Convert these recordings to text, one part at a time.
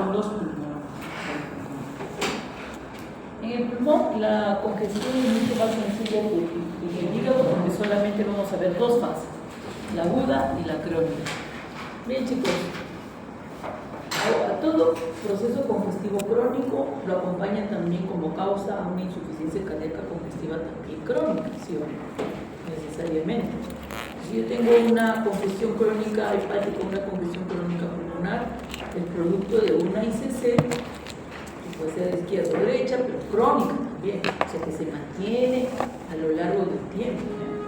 son los pulmones. En el pulmón la congestión es mucho más sencilla que en el hígado, porque solamente vamos a ver dos fases, la aguda y la crónica. Bien, chicos, a todo proceso congestivo crónico lo acompañan también como causa una insuficiencia cardíaca congestiva también crónica, ¿sí o no? Necesariamente. Si yo tengo una congestión crónica hepática, una congestión crónica pulmonar, el producto de una ICC, que puede ser de izquierda o derecha, pero crónica también, o sea que se mantiene a lo largo del tiempo, ¿no?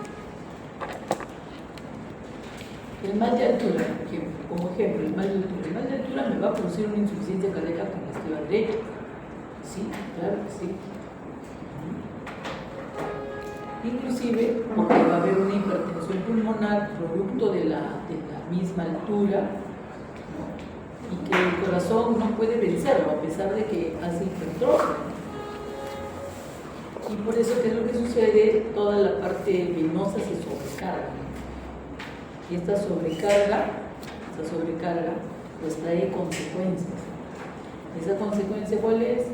El mal de altura, como ejemplo, el mal de altura me va a producir una insuficiencia cardíaca congestiva derecha. Sí, claro que sí. Inclusive porque va a haber una hipertensión pulmonar producto de la misma altura, ¿no? Y que el corazón no puede vencerlo a pesar de que hace hipertrofia. Y por eso, ¿qué es lo que sucede? Toda la parte venosa se sobrecarga. Y esta sobrecarga pues trae consecuencias. ¿Esa consecuencia cuál es?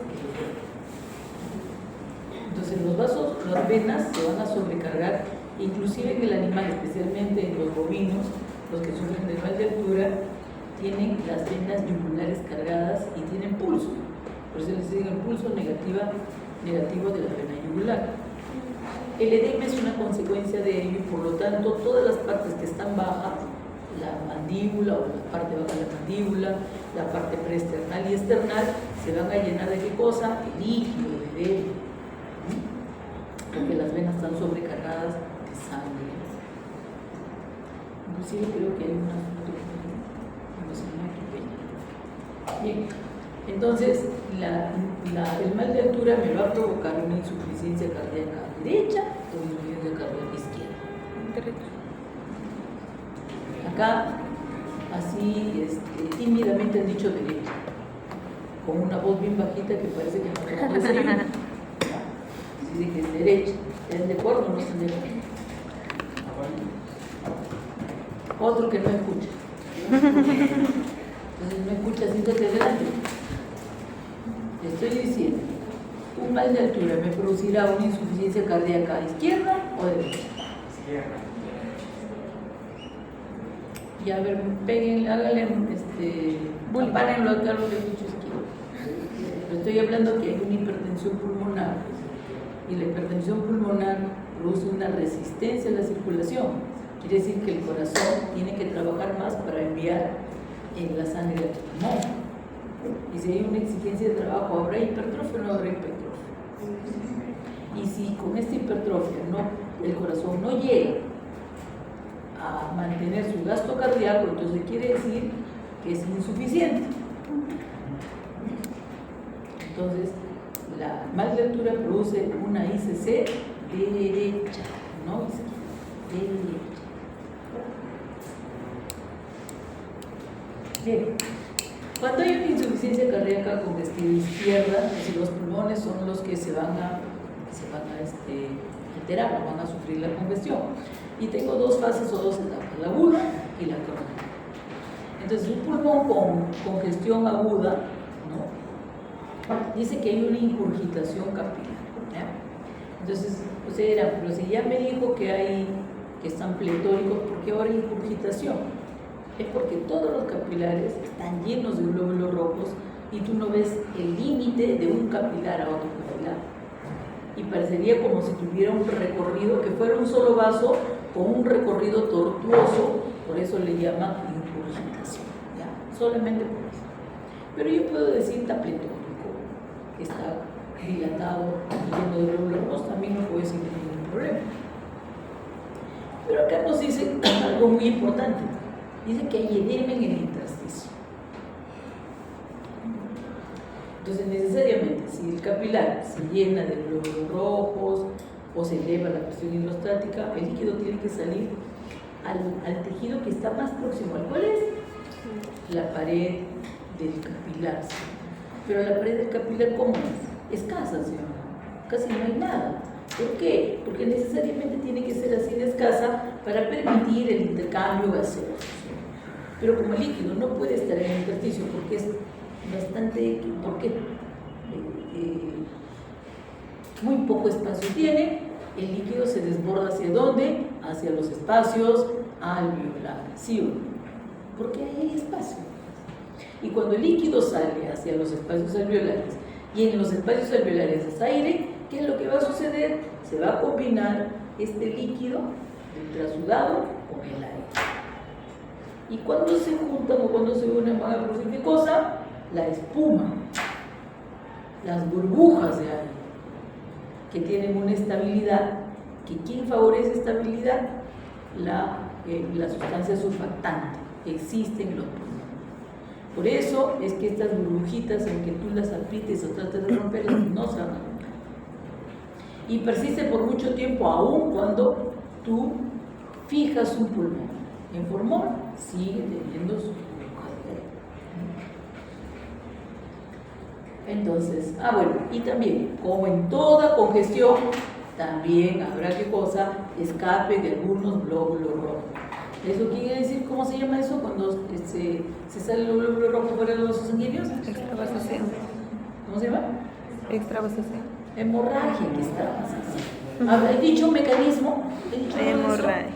Entonces los vasos, las venas se van a sobrecargar, inclusive en el animal, especialmente en los bovinos, los que sufren de mal de altura, tienen las venas yugulares cargadas y tienen pulso. Por eso les digo el pulso negativo de la vena yugular. El edema es una consecuencia de ello y por lo tanto todas las partes que están bajas, la mandíbula o la parte baja de la mandíbula, la parte preesternal y external, se van a llenar de qué cosa? De líquido, de edema. Porque las venas están sobrecargadas de sangre. Inclusive creo que hay una foto pequeña. Bien, entonces el mal de altura me va a provocar una insuficiencia cardíaca derecha o insuficiencia cardíaca izquierda. Derecha. Acá, así tímidamente han dicho derecha, con una voz bien bajita que parece que no puede ser. Dice que es derecha. ¿Están de acuerdo o no están de acuerdo? Otro que no escucha. Entonces no escucha, siéntate adelante. Te estoy diciendo, un mal de altura me producirá una insuficiencia cardíaca izquierda o derecha. Izquierda. Y a ver, peguen, háganle, apárenlo acá lo que escucho izquierdo. Pero estoy hablando que hay una hipertensión pulmonar. Y la hipertensión pulmonar produce una resistencia a la circulación. Quiere decir que el corazón tiene que trabajar más para enviar en la sangre al pulmón. Y si hay una exigencia de trabajo, ¿habrá hipertrofia o no habrá hipertrofia? Y si con esta hipertrofia el corazón no llega a mantener su gasto cardíaco, entonces quiere decir que es insuficiente. Entonces, la mal de altura produce una ICC derecha, no izquierda, derecha. Bien, cuando hay una insuficiencia cardíaca congestiva izquierda, es decir, los pulmones son los que se van a alterar, van a sufrir la congestión. Y tengo dos fases o dos etapas, la aguda y la crónica. Entonces, un pulmón con congestión aguda, dice que hay una ingurgitación capilar, ¿ya? Entonces, pero si ya me dijo que están pletóricos, ¿por qué ahora hay ingurgitación? Es porque todos los capilares están llenos de glóbulos rojos y tú no ves el límite de un capilar a otro capilar. Y parecería como si tuviera un recorrido, que fuera un solo vaso con un recorrido tortuoso, por eso le llaman ingurgitación, ¿ya? Solamente por eso. Pero yo puedo decir está pletórico, está dilatado, lleno de glóbulos rojos, también no puede decir ningún problema. Pero acá nos dice algo muy importante. Dice que hay edema en el intersticio. Entonces, necesariamente, si el capilar se llena de glóbulos rojos o se eleva la presión hidrostática, el líquido tiene que salir al tejido que está más próximo. ¿Cuál es? La pared del capilar. ¿Sí? Pero la pared del capilar, ¿cómo es? Escasa, ¿sí? Casi no hay nada. ¿Por qué? Porque necesariamente tiene que ser así de escasa para permitir el intercambio gaseoso. Pero como el líquido no puede estar en el intersticio porque es bastante, ¿por qué? Muy poco espacio tiene, el líquido se desborda ¿hacia dónde? Hacia los espacios alveolares, ¿sí o no? Porque ahí hay espacio. Y cuando el líquido sale hacia los espacios alveolares y en los espacios alveolares es aire, ¿qué es lo que va a suceder? Se va a combinar este líquido, el trasudado, con el aire. Y cuando se juntan o cuando se unen van a producir ¿qué cosa? La espuma, las burbujas de aire, que tienen una estabilidad, que ¿quién favorece estabilidad? La sustancia surfactante, existe en los pulmones. Por eso es que estas burbujitas, aunque tú las aprietes o trates de romperlas, no se van a romper. Y persiste por mucho tiempo, aún cuando tú fijas un pulmón. En pulmón sigue teniendo sus burbujas de aire. Entonces, bueno, y también, como en toda congestión, también habrá ¿qué cosa? Escape de algunos glóbulos rojos. ¿Eso quiere decir cómo se llama eso? Cuando se sale el glóbulo rojo fuera de los vasos sanguíneos. Extravasación. ¿Cómo se llama? Extravasación. Hemorragia que está. ¿He dicho un mecanismo? Hemorragia.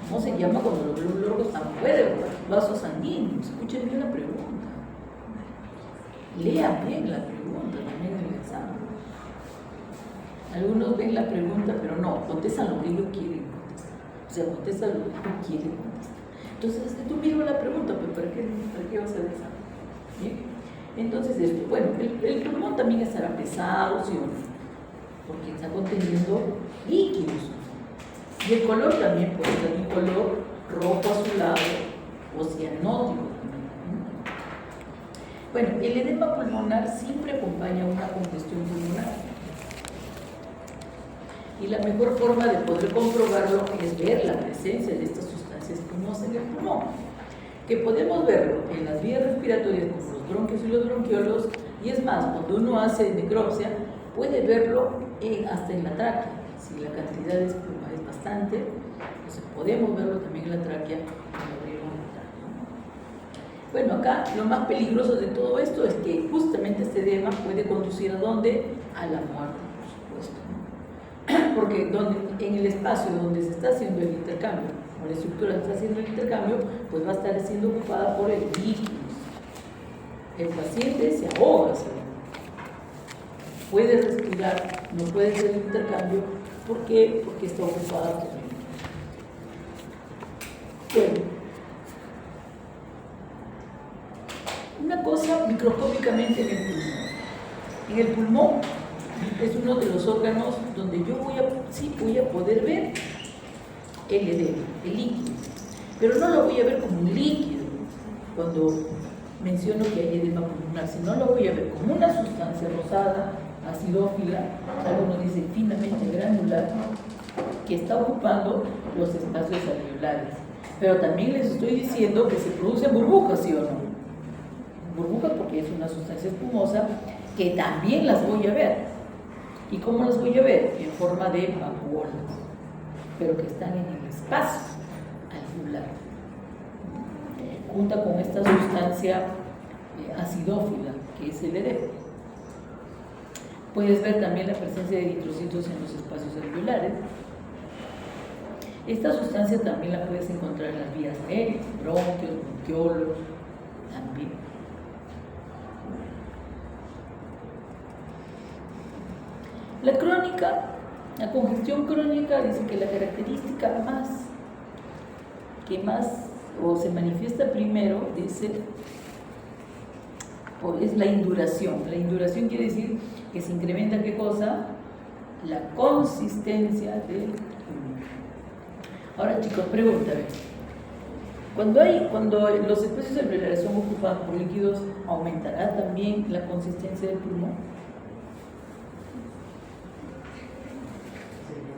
¿Cómo se llama cuando los glóbulos rojos están fuera de los vasos sanguíneos? Escuchen bien la pregunta. Lean bien la pregunta también en el examen. Algunos ven la pregunta, pero no, contestan lo que ellos quieren contestar. O sea, contestan lo que tú quieres contestar. Entonces, hazte tú mismo la pregunta, pero ¿para qué vas a hacer examen? ¿Bien? Entonces, esto, bueno, el pulmón también estará pesado, ¿sí o no? Porque está conteniendo líquidos. Y el color también puede ser un color rojo azulado o cianótico. Bueno, el edema pulmonar siempre acompaña una congestión pulmonar. Y la mejor forma de poder comprobarlo es ver la presencia de estas sustancias espumosas en el pulmón, que podemos verlo en las vías respiratorias como los bronquios y los bronquiolos, y es más, cuando uno hace necropsia, puede verlo hasta en la tráquea. Si la cantidad de espuma es bastante, entonces podemos verlo también en la tráquea cuando abrimos la tráquea. Bueno, acá lo más peligroso de todo esto es que justamente este edema puede conducir ¿a dónde? A la muerte, por supuesto. Porque en el espacio donde se está haciendo el intercambio, o la estructura que está haciendo el intercambio, pues va a estar siendo ocupada por el líquido. El paciente se ahoga, ¿sabes? Puede respirar, no puede hacer el intercambio. ¿Por qué? Porque está ocupada por el líquido. Bueno, una cosa microscópicamente en el pulmón es uno de los órganos donde yo voy a poder ver el edema, el líquido, pero no lo voy a ver como un líquido cuando menciono que hay edema pulmonar, sino lo voy a ver como una sustancia rosada, acidófila, algunos dicen finamente granular, que está ocupando los espacios alveolares. Pero también les estoy diciendo que se producen burbujas, ¿sí o no? Burbujas porque es una sustancia espumosa que también las voy a ver. ¿Y cómo las voy a ver? En forma de vacuolas, pero que están en el espacio alveolar, junta con esta sustancia acidófila, que es el edema. Puedes ver también la presencia de eritrocitos en los espacios alveolares. Esta sustancia también la puedes encontrar en las vías aéreas, bronquios, bronquiolos, también. La crónica, la congestión crónica, dice que la característica que más o se manifiesta primero, dice, es la induración. La induración quiere decir que se incrementa ¿qué cosa? La consistencia del pulmón. Ahora, chicos, pregúntame. Cuando los espacios alveolares son ocupados por líquidos, ¿aumentará también la consistencia del pulmón?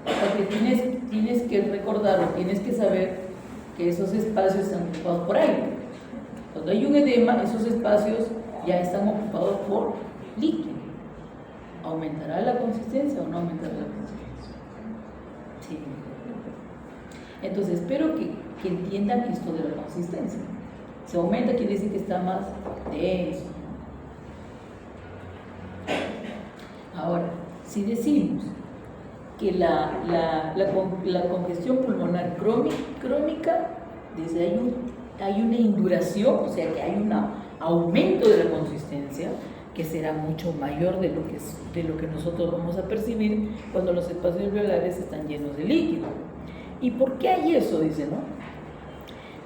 Porque tienes que recordar o tienes que saber que esos espacios están ocupados por aire. Cuando hay un edema, esos espacios ya están ocupados por líquido. ¿Aumentará la consistencia o no aumentará la consistencia? Sí. Entonces, espero que entiendan esto de la consistencia. Si aumenta, quiere decir que está más denso. si decimos que la congestión pulmonar crónica, dice, hay una induración, o sea que hay un aumento de la consistencia que será mucho mayor de lo que nosotros vamos a percibir cuando los espacios alveolares están llenos de líquido. ¿Y por qué hay eso? Dice, ¿no?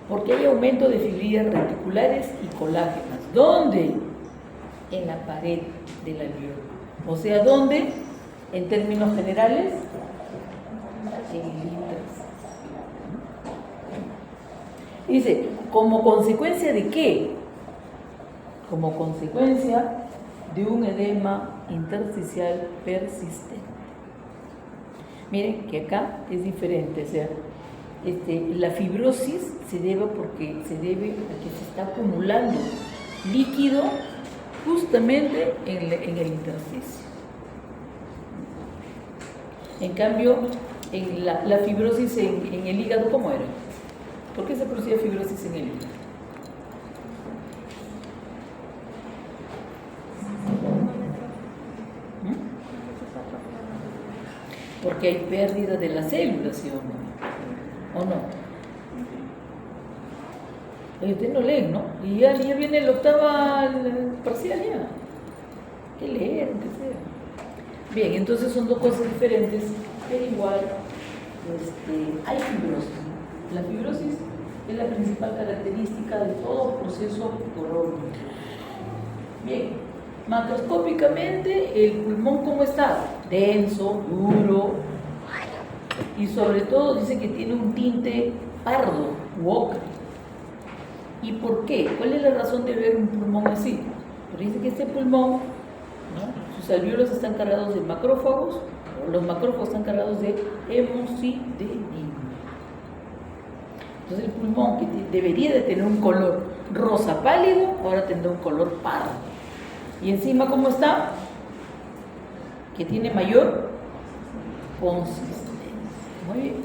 Porque hay aumento de fibrillas reticulares y colágenas. ¿Dónde? En la pared del alveolo. O sea, ¿dónde? En términos generales, en el intersticio. Dice, ¿como consecuencia de qué? Como consecuencia de un edema intersticial persistente. Miren que acá es diferente, o sea, la fibrosis se debe a que se está acumulando líquido justamente en el intersticio. En cambio, en la fibrosis en el hígado, ¿cómo era? ¿Por qué se producía fibrosis en el hígado? Porque hay pérdida de las células, ¿sí o no? ¿O no? Ustedes no leen, ¿no? Y ya viene el octava parcial ya. Que leer, aunque sea. Bien, entonces son dos cosas diferentes, pero igual hay fibrosis. La fibrosis es la principal característica de todo proceso corónico. Bien. Macroscópicamente, el pulmón, ¿cómo está? Denso, duro, y sobre todo dice que tiene un tinte pardo u ocre. ¿Y por qué? ¿Cuál es la razón de ver un pulmón así? Porque dice que este pulmón, ¿no?, sus alvéolos están cargados de macrófagos, o los macrófagos están cargados de hemosiderina. Entonces el pulmón, que debería de tener un color rosa pálido, ahora tendrá un color pardo. Y encima, ¿cómo está? Que tiene mayor consistencia. Muy bien.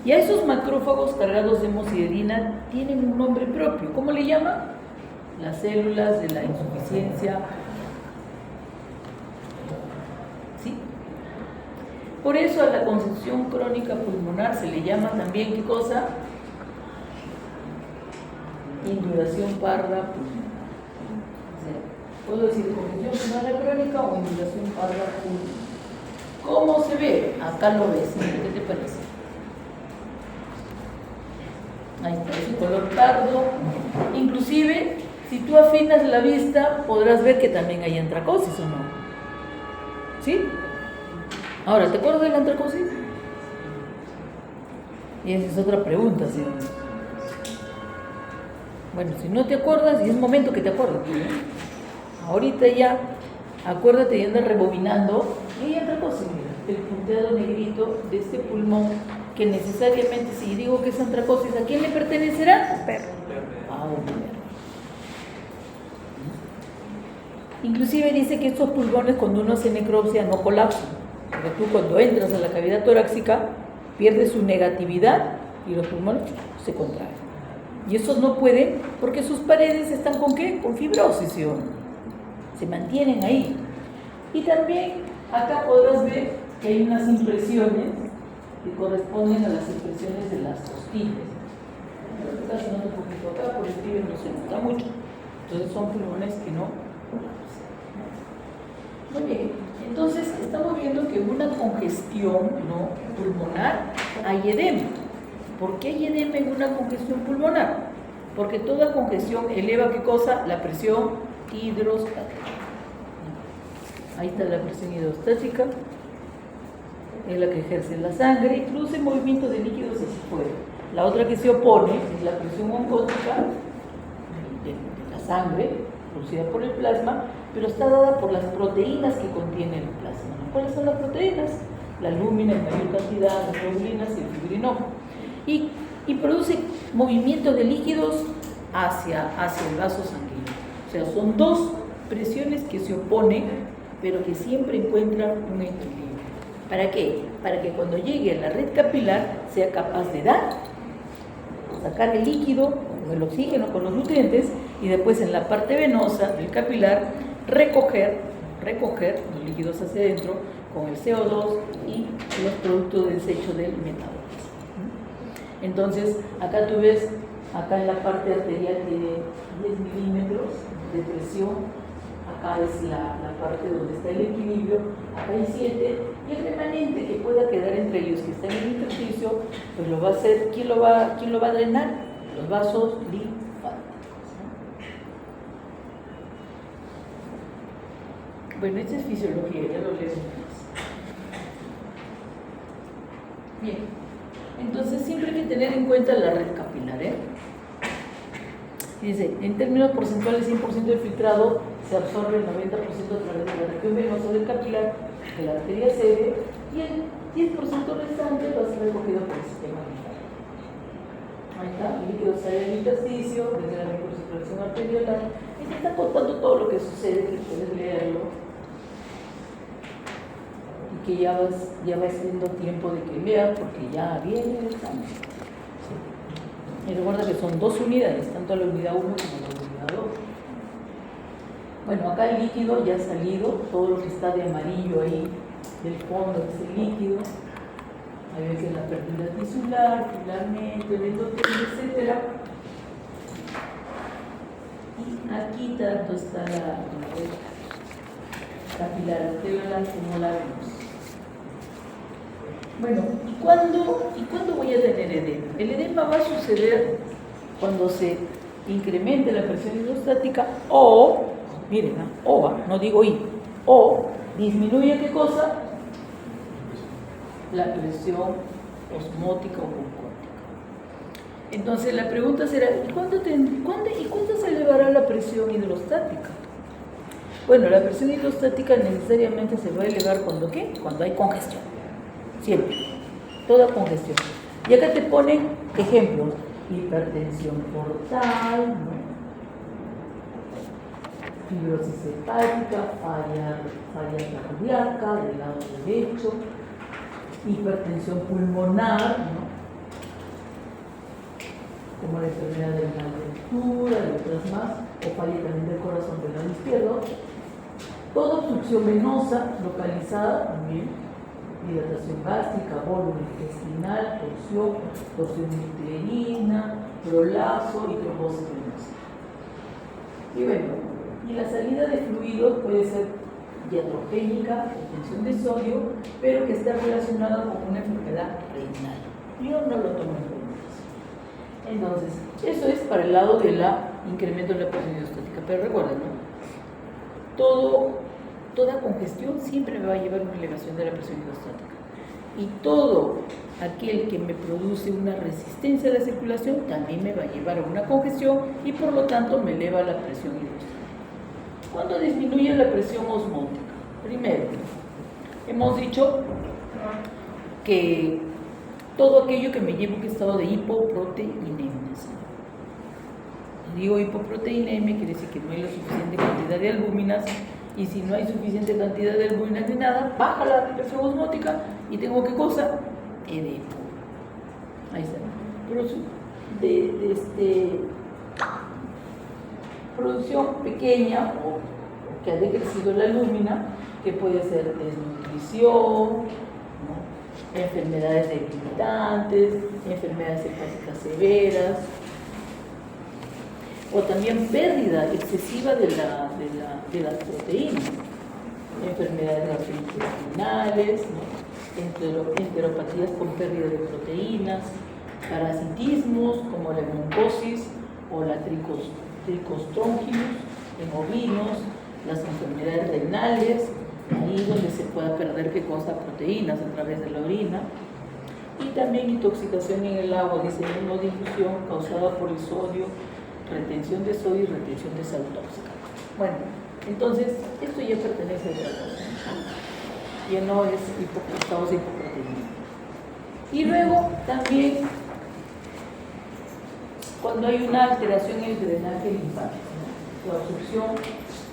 Y a esos macrófagos cargados de hemosiderina tienen un nombre propio. ¿Cómo le llaman? Las células de la insuficiencia. ¿Sí? Por eso a la congestión crónica pulmonar se le llama también, ¿qué cosa? Induración parda pulmonar. Puedo decir congestión pulmonar crónica o induración parda pulmonar. ¿Cómo se ve? Acá lo ves. ¿Qué te parece? Ahí está, es un color pardo. Inclusive, si tú afinas la vista, podrás ver que también hay antracosis, ¿o no? ¿Sí? Ahora, ¿te acuerdas de la antracosis? Y esa es otra pregunta, ¿sí? Bueno, si no te acuerdas, y es momento que te acuerdes, ¿eh? Ahorita ya, acuérdate y anda rebobinando. Y hay antracosis, mira, el punteado negrito de este pulmón, que necesariamente, si digo que es antracosis, ¿a quién le pertenecerá? Perro. A un perro. Inclusive dice que estos pulmones, cuando uno hace necropsia, no colapsan, porque tú cuando entras a la cavidad torácica pierdes su negatividad y los pulmones se contraen. Y esos no pueden porque sus paredes están ¿con qué? Con fibrosis, ¿sí? Se mantienen ahí. Y también acá podrás ver que hay unas impresiones que corresponden a las impresiones de las costillas. Está sonando un poquito acá, por el fibro no se nota mucho. Entonces son pulmones que no. Muy bien, entonces estamos viendo que una congestión, ¿no?, pulmonar, hay edema. ¿Por qué hay edema en una congestión pulmonar? Porque toda congestión eleva, ¿qué cosa? La presión hidrostática. Ahí está la presión hidrostática, es la que ejerce la sangre y produce movimiento de líquidos hacia afuera. La otra que se opone es la presión oncótica de la sangre, producida por el plasma, pero está dada por las proteínas que contiene el plasma. ¿Cuáles son las proteínas? La albúmina en mayor cantidad, las globulinas y el fibrinógeno. Y produce movimiento de líquidos hacia el vaso sanguíneo. O sea, son dos presiones que se oponen, pero que siempre encuentran un equilibrio. ¿Para qué? Para que cuando llegue a la red capilar sea capaz de sacar el líquido, el oxígeno con los nutrientes, y después en la parte venosa del capilar recoger los líquidos hacia adentro con el CO2 y los productos de desecho del metabolismo. Entonces, acá tú ves, acá en la parte arterial tiene 10 milímetros de presión, acá es la parte donde está el equilibrio, acá hay 7, y el remanente que pueda quedar entre ellos, que está en el intersticio, pues lo va a hacer, ¿quién lo va a drenar? Los vasos linfáticos. Bueno, esta es fisiología, ya lo leemos. Bien, entonces siempre hay que tener en cuenta la red capilar, Dice, en términos porcentuales, 100% del filtrado se absorbe el 90% a través de la región venosa del capilar de la arteria sede y el 10% restante va a ser recogido por el sistema linfático. Ahí está, el líquido sale del intersticio, desde la microcirculación arteriolar, y te está contando todo lo que sucede, que puedes leerlo, y que ya va siendo tiempo de que leas, porque ya viene el examen. Y recuerda que son 2 unidades, tanto la unidad 1 como la unidad 2. Bueno, acá el líquido ya ha salido, todo lo que está de amarillo ahí, del fondo es el líquido. Ahí ves la pérdida tisular, filamento, el endotelio, etc. Y aquí tanto está la capilar arteriolar como la venosa. Bueno, ¿y cuándo voy a tener edema? El edema va a suceder cuando se incremente la presión hidrostática o, miren, no digo I, o disminuye ¿qué cosa? La presión osmótica o broncótica. Entonces la pregunta será, ¿cuándo se elevará la presión hidrostática? Bueno, la presión hidrostática necesariamente se va a elevar cuando ¿qué? Cuando hay congestión. Siempre, toda congestión. Y acá te ponen ejemplos: hipertensión portal, fibrosis hepática, falla cardíaca del lado derecho, hipertensión pulmonar, como la enfermedad de la lectura y otras más, o falla también del corazón del lado izquierdo. Toda obstrucción venosa localizada también, dilatación gástrica, volumen intestinal, torsión uterina, prolapso y trombosis venosa. Y bueno, y la salida de fluidos puede ser diatropénica, retención de sodio, pero que está relacionada con una enfermedad renal. Yo no lo tomo en cuenta. Entonces, eso es para el lado del incremento de la presión hidrostática. Pero recuerden, toda congestión siempre me va a llevar a una elevación de la presión hidrostática. Y todo aquel que me produce una resistencia a la circulación también me va a llevar a una congestión y por lo tanto me eleva la presión hidrostática. ¿Cuándo disminuye la presión osmótica? Primero, hemos dicho que todo aquello que me lleva a un estado de hipoproteinemia. Digo hipoproteinemia, quiere decir que no hay la suficiente cantidad de albúminas, y si no hay suficiente cantidad de albuminas ni nada, baja la presión osmótica y tengo ¿qué cosa? Edema. Ahí está. Producción pequeña o que ha decrecido la albúmina, que puede ser desnutrición, enfermedades debilitantes, enfermedades hepáticas severas, o también pérdida excesiva de las proteínas, enfermedades gastrointestinales, enteropatías con pérdida de proteínas, parasitismos como la hemopsis o la tricostrongius en ovinos, las enfermedades renales, ahí donde se pueda perder ¿qué cosa? Proteínas a través de la orina, y también intoxicación en el agua, dice difusión causada por el sodio, retención de sodio y retención de sal tóxica. Bueno, entonces esto ya pertenece a otra cosa, ya no es estamos hipoproteinemia. Y luego también cuando hay una alteración en el drenaje linfático, la obstrucción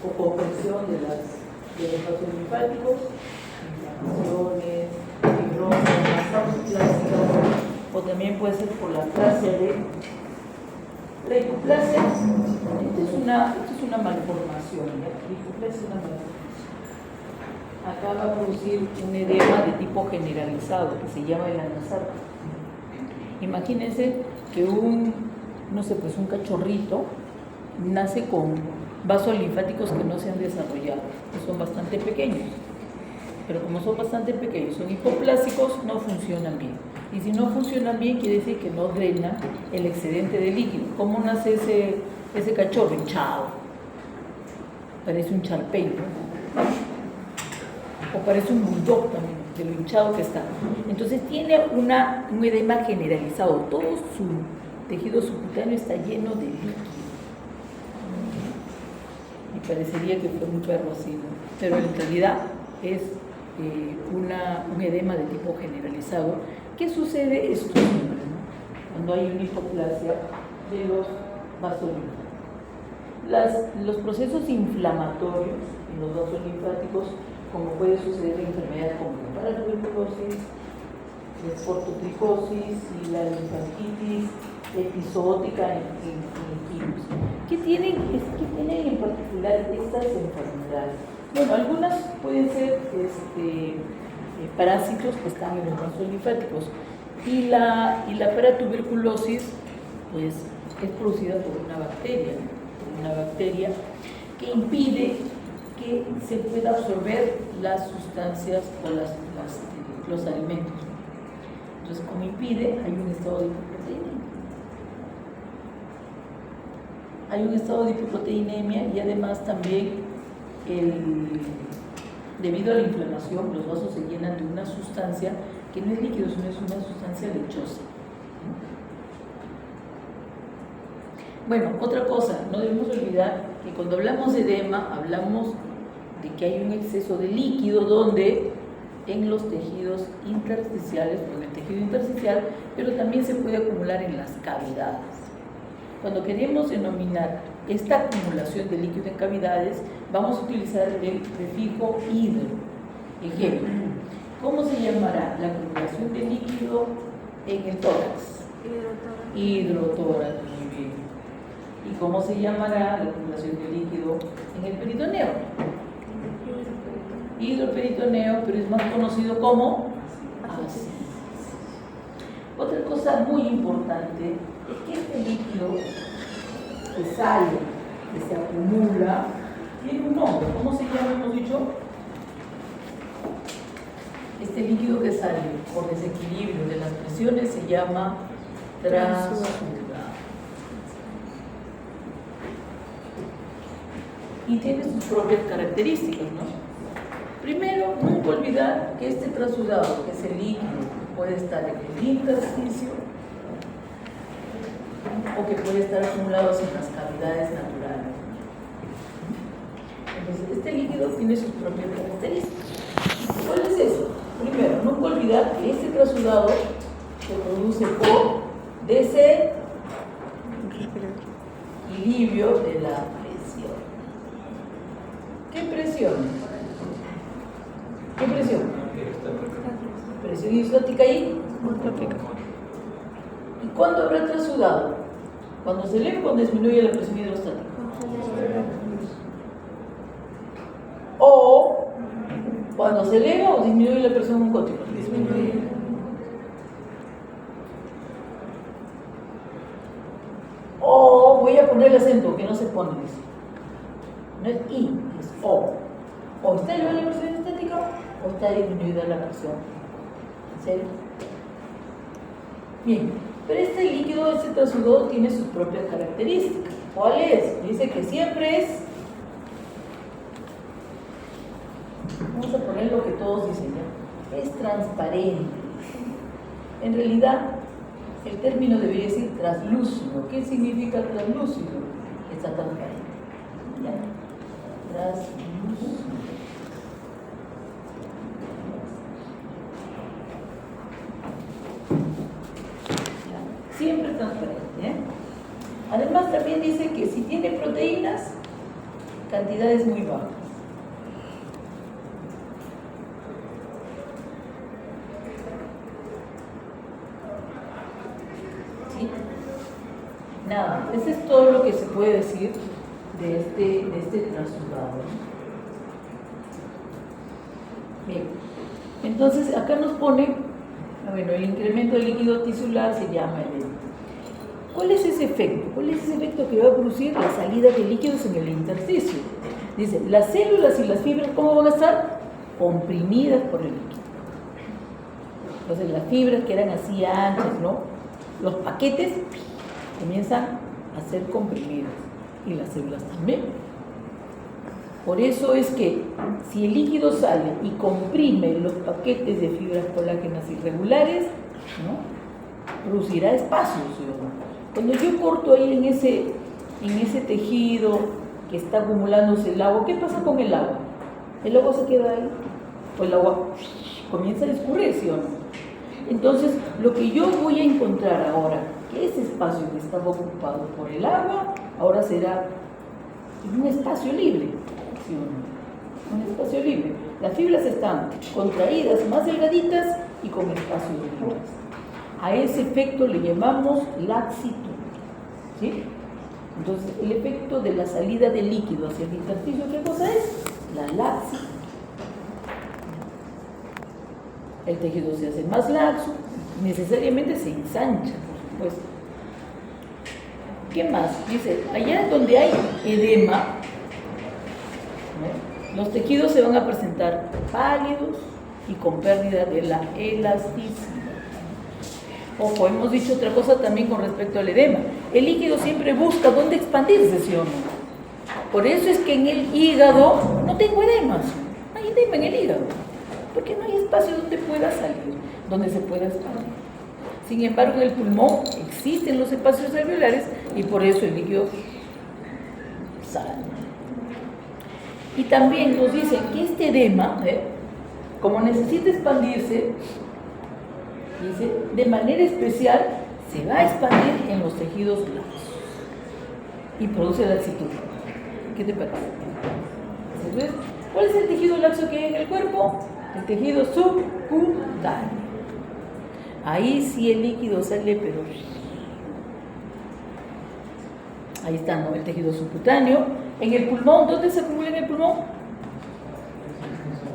o compresión de los vasos linfáticos, inflamaciones, fibrosis, plásticas, o también puede ser por la aplasia de la hipoplasia. Esta es una malformación, la hipoplasia es una malformación. acá va a producir un edema de tipo generalizado que se llama el anasarca. Imagínense que un cachorrito nace con vasos linfáticos que no se han desarrollado, que son bastante pequeños. Pero como son bastante pequeños, son hipoplásicos, no funcionan bien. Y si no funcionan bien, quiere decir que no drena el excedente de líquido. ¿Cómo nace ese cachorro? Hinchado. Parece un charpey, ¿no? O parece un bulldog también, de lo hinchado que está. Entonces tiene un edema generalizado. Todo su tejido subcutáneo está lleno de líquido. Y parecería que fue un perro así, ¿no? Pero en realidad es un edema de tipo generalizado. ¿Qué sucede? Esto siempre, ¿no? Cuando hay una hipoplasia de los vasos linfáticos. Los procesos inflamatorios en los vasos linfáticos, como puede suceder en enfermedades como la paratuberculosis, la portotricosis y la linfangitis episódica en quimos. ¿Qué tienen en particular estas enfermedades? Bueno, algunas pueden ser parásitos que están en los vasos linfáticos y la paratuberculosis pues, es producida por una bacteria que impide que se pueda absorber las sustancias o los alimentos. Entonces, como impide, hay un estado de hipoproteinemia. Hay un estado de hipoproteinemia y además también debido a la inflamación, los vasos se llenan de una sustancia que no es líquido, sino es una sustancia lechosa. Bueno, otra cosa, no debemos olvidar que cuando hablamos de edema, hablamos de que hay un exceso de líquido donde en los tejidos intersticiales, o en el tejido intersticial, pero también se puede acumular en las cavidades. Cuando queremos denominar esta acumulación de líquido en cavidades, vamos a utilizar el prefijo hidro. Ejemplo, ¿cómo se llamará la acumulación de líquido en el tórax? Hidrotórax, muy bien. ¿Y cómo se llamará la acumulación de líquido en el peritoneo? Hidroperitoneo, pero es más conocido como ácido. Otra cosa muy importante es que este líquido que sale, que se acumula, tiene un nombre. ¿Cómo se llama? Hemos dicho. Este líquido que sale por desequilibrio de las presiones se llama transudado. Y tiene sus propias características, ¿no? Primero, nunca olvidar que este transudado, que es el líquido, puede estar en el intersticio o que puede estar acumulado en las cavidades naturales. Entonces, este líquido tiene sus propias características. ¿Cuál es eso? Primero, nunca olvidar que este transudado se produce por desequilibrio de la presión. ¿Qué presión? ¿Qué presión? Presión hidrostática y Hidrostática. ¿Y cuándo habrá transudado? ¿Cuando se eleva o cuando disminuye la presión hidrostática? O cuando se eleva o disminuye la presión oncótica. O voy a poner el acento que no se pone. No es I, es O. O está elevada la presión hidrostática o está disminuida la presión. ¿En serio? Bien, pero este líquido, este transudado, tiene sus propias características. ¿Cuál es? Dice que siempre es. Vamos a poner lo que todos dicen ya. Es transparente. En realidad, el término debería decir translúcido. ¿Qué significa translúcido? Está transparente. ¿Ya? Translúcido. Siempre transparente. Además también dice que si tiene proteínas, cantidades muy bajas. ¿Sí? Nada, eso es todo lo que se puede decir de este transudado. Bien, entonces acá nos pone, bueno, el incremento del líquido tisular se llama edema. ¿Cuál es ese efecto? ¿Cuál es ese efecto que va a producir la salida de líquidos en el intersticio? Dice, las células y las fibras, ¿cómo van a estar? Comprimidas por el líquido. Entonces las fibras que eran así anchas, ¿no? Los paquetes comienzan a ser comprimidos y las células también. Por eso es que si el líquido sale y comprime los paquetes de fibras colágenas irregulares, ¿no? Producirá espacios, ¿no? Cuando yo corto ahí en ese tejido que está acumulándose el agua, ¿qué pasa con el agua? ¿El agua se queda ahí? ¿O el agua comienza a escurrir, sí o no? Entonces, lo que yo voy a encontrar ahora, que ese espacio que estaba ocupado por el agua, ahora será un espacio libre, ¿sí o no? Un espacio libre. Las fibras están contraídas, más delgaditas y con espacios libres. A ese efecto le llamamos laxitud, ¿sí? Entonces, el efecto de la salida del líquido hacia el intersticio, ¿qué cosa es? La laxitud. El tejido se hace más laxo, necesariamente se ensancha, por supuesto. ¿Qué más? Dice, allá donde hay edema, ¿no? Los tejidos se van a presentar pálidos y con pérdida de la elasticidad. Ojo, hemos dicho otra cosa también con respecto al edema. El líquido siempre busca dónde expandirse, ¿sí o no? Por eso es que en el hígado no tengo edemas. No hay edema en el hígado, porque no hay espacio donde pueda salir, donde se pueda expandir. Sin embargo, en el pulmón existen los espacios alveolares y por eso el líquido sale. Y también nos dicen que este edema, como necesita expandirse, dice, de manera especial se va a expandir en los tejidos laxos y produce laxitud. ¿Qué te parece? ¿Cuál es el tejido laxo que hay en el cuerpo? El tejido subcutáneo. Ahí sí el líquido sale, pero ahí está, ¿no? El tejido subcutáneo. En el pulmón, ¿dónde se acumula en el pulmón?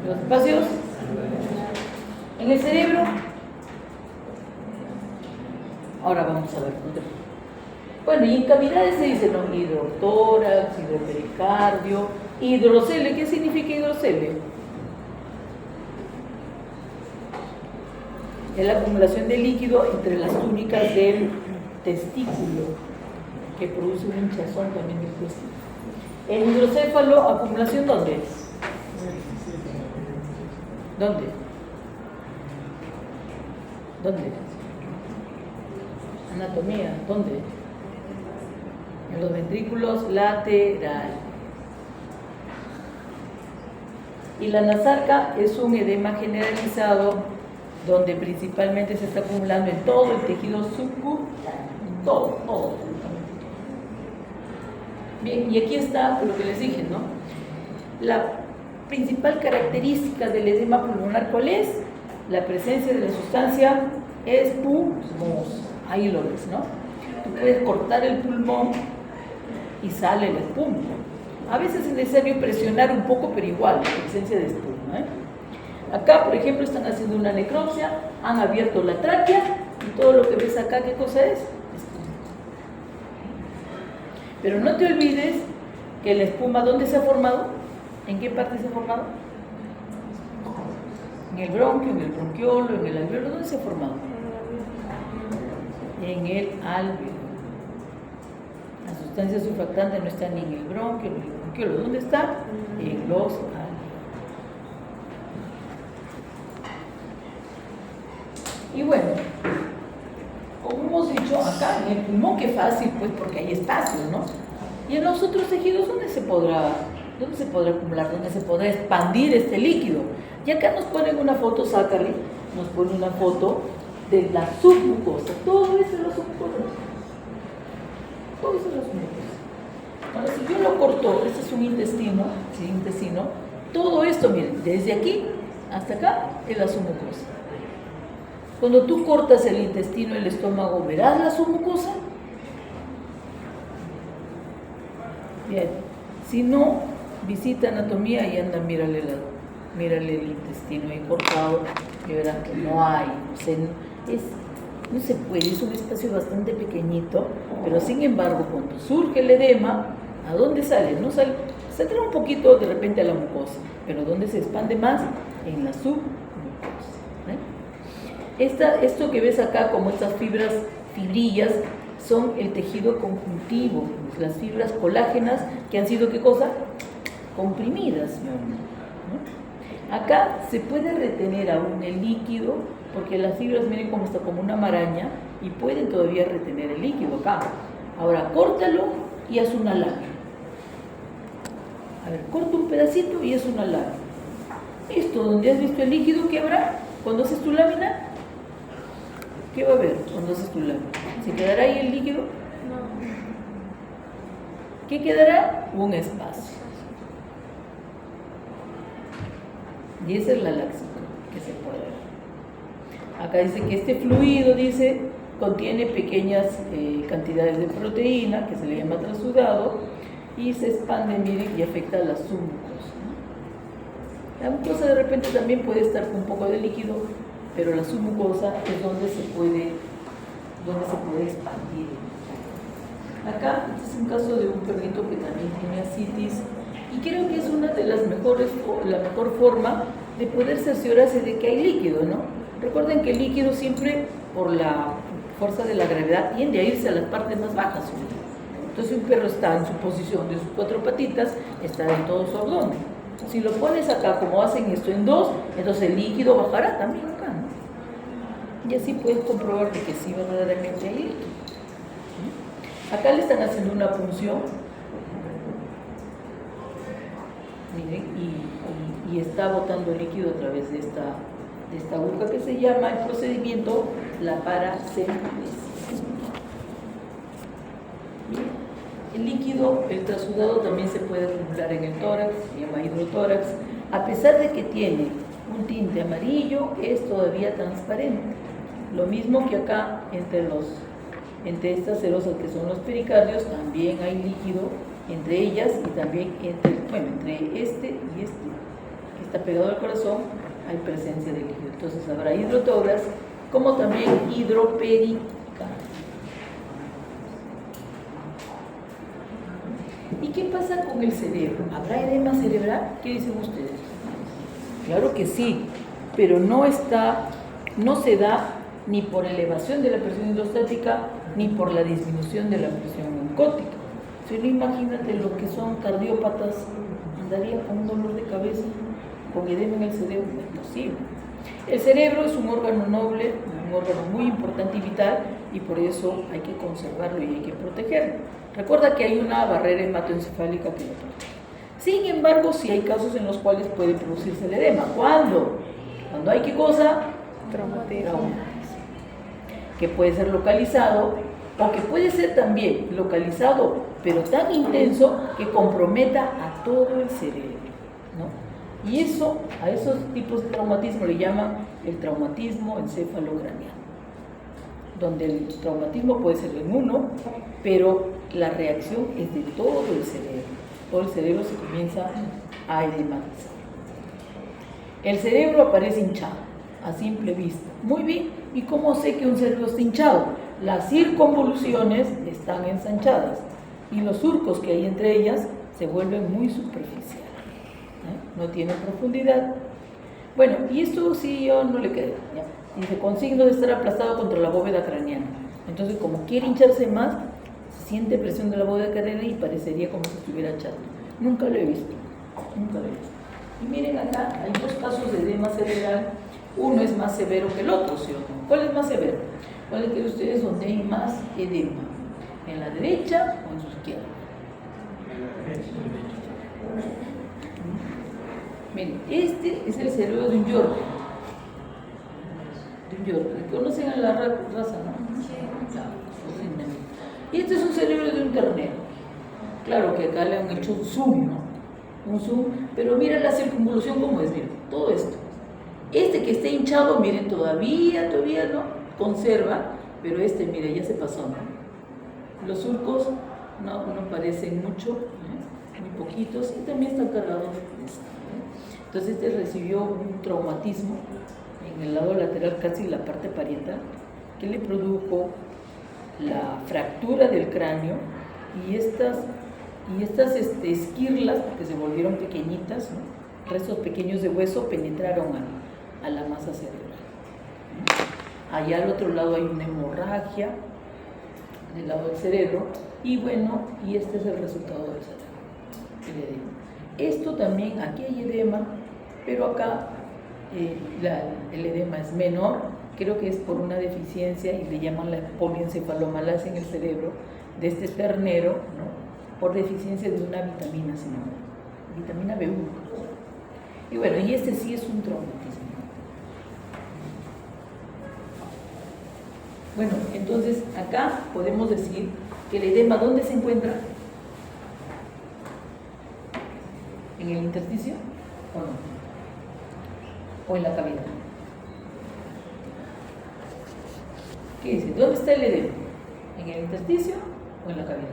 Los espacios. En el cerebro. Ahora vamos a ver. Bueno, y en cavidades se dice, ¿no? Hidrotórax, hidropericardio, hidrocele. ¿Qué significa hidrocele? Es la acumulación de líquido entre las túnicas del testículo, que produce un hinchazón también del testículo. El hidrocéfalo, acumulación, ¿dónde es? ¿Dónde? ¿Dónde? Anatomía, ¿dónde? En los ventrículos laterales. Y la nasarca es un edema generalizado donde principalmente se está acumulando en todo el tejido subcutáneo, todo. Bien, y aquí está lo que les dije, ¿no? La principal característica del edema pulmonar, ¿cuál es? La presencia de la sustancia espumosa. Ahí lo ves, ¿no? Tú puedes cortar el pulmón y sale la espuma. A veces es necesario presionar un poco, pero igual, la presencia de espuma, Acá, por ejemplo, están haciendo una necropsia, han abierto la tráquea y todo lo que ves acá, ¿qué cosa es? Espuma. Pero no te olvides que la espuma, ¿dónde se ha formado? ¿En qué parte se ha formado? En el bronquio, en el bronquiolo, en el alveolo. ¿Dónde se ha formado? En el alveolo. La sustancia surfactante no está ni en el bronquio ni en el bronquiolo. ¿Dónde está? En los alveolos. Y bueno, como hemos dicho acá, en el pulmón, qué fácil, pues porque hay espacio, ¿no? Y en los otros tejidos, ¿dónde se podrá acumular? ¿Dónde se podrá expandir este líquido? Y acá nos ponen una foto, Zachary, nos pone una foto de la submucosa. Todo eso es la submucosa. Todo eso es la submucosa. Ahora, si yo lo corto, este es un intestino, ¿sí? Intestino. Todo esto, miren, desde aquí hasta acá es la submucosa. Cuando tú cortas el intestino, el estómago, ¿verás la submucosa? Bien. Si no, visita anatomía y anda, mírale mírale el intestino ahí cortado, y verán que no hay, o sea, no se puede, es un espacio bastante pequeñito, pero sin embargo, cuando surge el edema, ¿a dónde sale? No sale, saldrá un poquito de repente a la mucosa, pero ¿dónde se expande más? En la submucosa. Esto que ves acá como estas fibrillas, son el tejido conjuntivo, las fibras colágenas que han sido, ¿qué cosa? Comprimidas, ¿no? Acá se puede retener aún el líquido, porque las fibras, miren cómo está como una maraña, y pueden todavía retener el líquido acá. Ahora, córtalo y haz una lámina. A ver, corta un pedacito y haz una lámina. Esto, donde has visto el líquido, ¿qué habrá? Cuando haces tu lámina, ¿qué va a haber cuando haces tu lámina? ¿Se quedará ahí el líquido? No. ¿Qué quedará? Un espacio. Y esa es la laxitud que se puede ver. Acá dice que este fluido, dice, contiene pequeñas cantidades de proteína, que se le llama transudado, y se expande, miren, y afecta a las submucosas, ¿no? La mucosa de repente también puede estar con un poco de líquido, pero la submucosa es donde se puede expandir. Acá este es un caso de un perrito que también tiene ascitis, y creo que es una de las la mejor forma de poder cerciorarse de que hay líquido, ¿no? Recuerden que el líquido siempre, por la fuerza de la gravedad, tiende a irse a las partes más bajas. Entonces un perro está en su posición de sus 4 patitas, está en todo su abdomen. Si lo pones acá, como hacen esto en 2, entonces el líquido bajará también acá, ¿no? Y así puedes comprobar de que sí verdaderamente hay líquido. Acá le están haciendo una punción, miren, y está botando líquido a través de esta aguja que se llama el procedimiento la paracentesis. El líquido, el transudado, también se puede acumular en el tórax, se llama hidrotórax. A pesar de que tiene un tinte amarillo, es todavía transparente. Lo mismo que acá entre estas celosas que son los pericardios, también hay líquido entre ellas, y también entre este y este, que está pegado al corazón, hay presencia de líquido. Entonces habrá hidrotórax, como también hidropericardio. ¿Y qué pasa con el cerebro? ¿Habrá edema cerebral? ¿Qué dicen ustedes? Claro que sí, pero no se da ni por elevación de la presión hidrostática ni por la disminución de la presión oncótica. Si no, imagínate lo que son cardiópatas, andaría con un dolor de cabeza, con edema en el cerebro, no es posible. El cerebro es un órgano noble, un órgano muy importante y vital, y por eso hay que conservarlo y hay que protegerlo. Recuerda que hay una barrera hematoencefálica que lo protege. Sin embargo, sí hay casos en los cuales puede producirse el edema. ¿Cuándo? Cuando hay, ¿qué cosa? Traumatismo. Que puede ser localizado, o que puede ser también localizado, pero tan intenso que comprometa a todo el cerebro, ¿no? Y eso, a esos tipos de traumatismo le llaman el traumatismo encefalocraneano, donde el traumatismo puede ser en uno, pero la reacción es de todo el cerebro. Todo el cerebro se comienza a edematizar. El cerebro aparece hinchado a simple vista. Muy bien, ¿y cómo sé que un cerebro está hinchado? Las circunvoluciones están ensanchadas y los surcos que hay entre ellas se vuelven muy superficiales, no tienen profundidad. Bueno, y esto sí yo no le queda, ¿ya? Dice, con signo de estar aplastado contra la bóveda craneana. Entonces, como quiere hincharse más, se siente presión de la bóveda craneana y parecería como si estuviera chato. Nunca lo he visto, nunca lo he visto. Y miren acá, hay 2 casos de edema cerebral. Uno es más severo que el otro, ¿sí o no? ¿Cuál es más severo? ¿Cuál creen ustedes donde hay más edema? ¿En la derecha o en su izquierda? Miren, este es el cerebro de un york. ¿Conocen a la raza, no? Sí. Y este es un cerebro de un ternero. Claro que acá le han hecho un zoom, ¿no? Un zoom, pero miren la circunvolución como es, miren, todo esto. Este que esté hinchado, miren, todavía no conserva, pero este, miren, ya se pasó, ¿no? Los surcos no parecen mucho, muy poquitos, y también están cargados de presa. Entonces este recibió un traumatismo en el lado lateral, casi la parte parietal, que le produjo la fractura del cráneo y estas esquirlas, que se volvieron pequeñitas, ¿no? Restos pequeños de hueso penetraron a la masa cerebral. Allá al otro lado hay una hemorragia del lado del cerebro y bueno, y este es el resultado del cerebro, el edema. Esto también, aquí hay edema, pero acá el edema es menor, creo que es por una deficiencia y le llaman la poliencefalomalacia en el cerebro de este ternero, ¿no? Por deficiencia de una vitamina, se llama, vitamina B1. Y bueno, y este sí es un traumatismo. Bueno, entonces acá podemos decir que el edema, ¿dónde se encuentra? ¿En el intersticio o no? ¿O en la cavidad? ¿Qué dice? ¿Dónde está el edema? ¿En el intersticio o en la cavidad?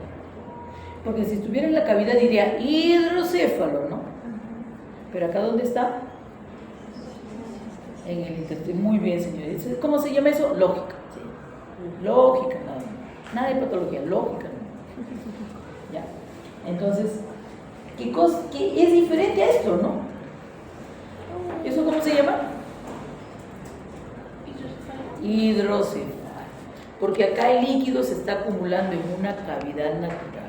Porque si estuviera en la cavidad diría hidrocéfalo, ¿no? Pero acá ¿dónde está? En el intersticio. Muy bien, señores. ¿Cómo se llama eso? Lógica. ¿Sí? Lógica, nada de patología, lógica. ¿No? Ya. Entonces, ¿qué es diferente a esto, no? ¿Eso cómo se llama? Hidrocéfalo. Porque acá el líquido se está acumulando en una cavidad natural.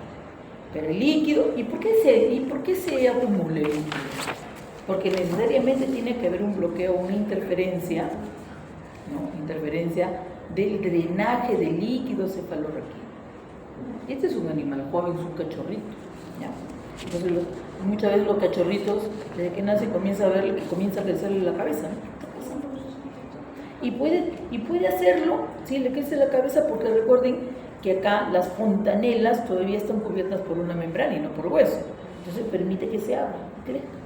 Pero el líquido, ¿y por qué se acumula el líquido? Porque necesariamente tiene que haber un bloqueo, una interferencia, ¿no? Interferencia del drenaje del líquido cefalorraquídeo. Este es un animal joven, es un cachorrito, ¿ya? Entonces muchas veces los cachorritos, desde que nace comienza a ver que comienza a crecerle la cabeza, ¿no? Y puede hacerlo si le crece la cabeza, porque recuerden que acá las fontanelas todavía están cubiertas por una membrana y no por hueso, entonces permite que se abra, ¿creen?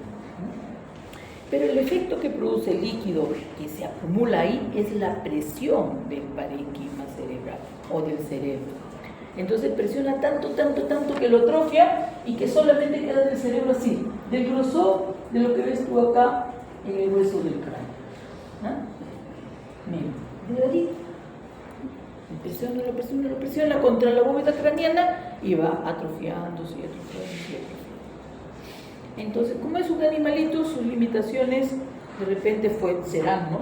Pero el efecto que produce el líquido que se acumula ahí es la presión del parénquima cerebral o del cerebro. Entonces presiona tanto que lo atrofia y que solamente queda del cerebro así, del grosor de lo que ves tú acá en el hueso del cráneo. ¿Ah? Mira, delgadito. Lo presiona contra la bóveda craneana y va atrofiándose. Entonces, como es un animalito, sus limitaciones de repente serán, ¿no?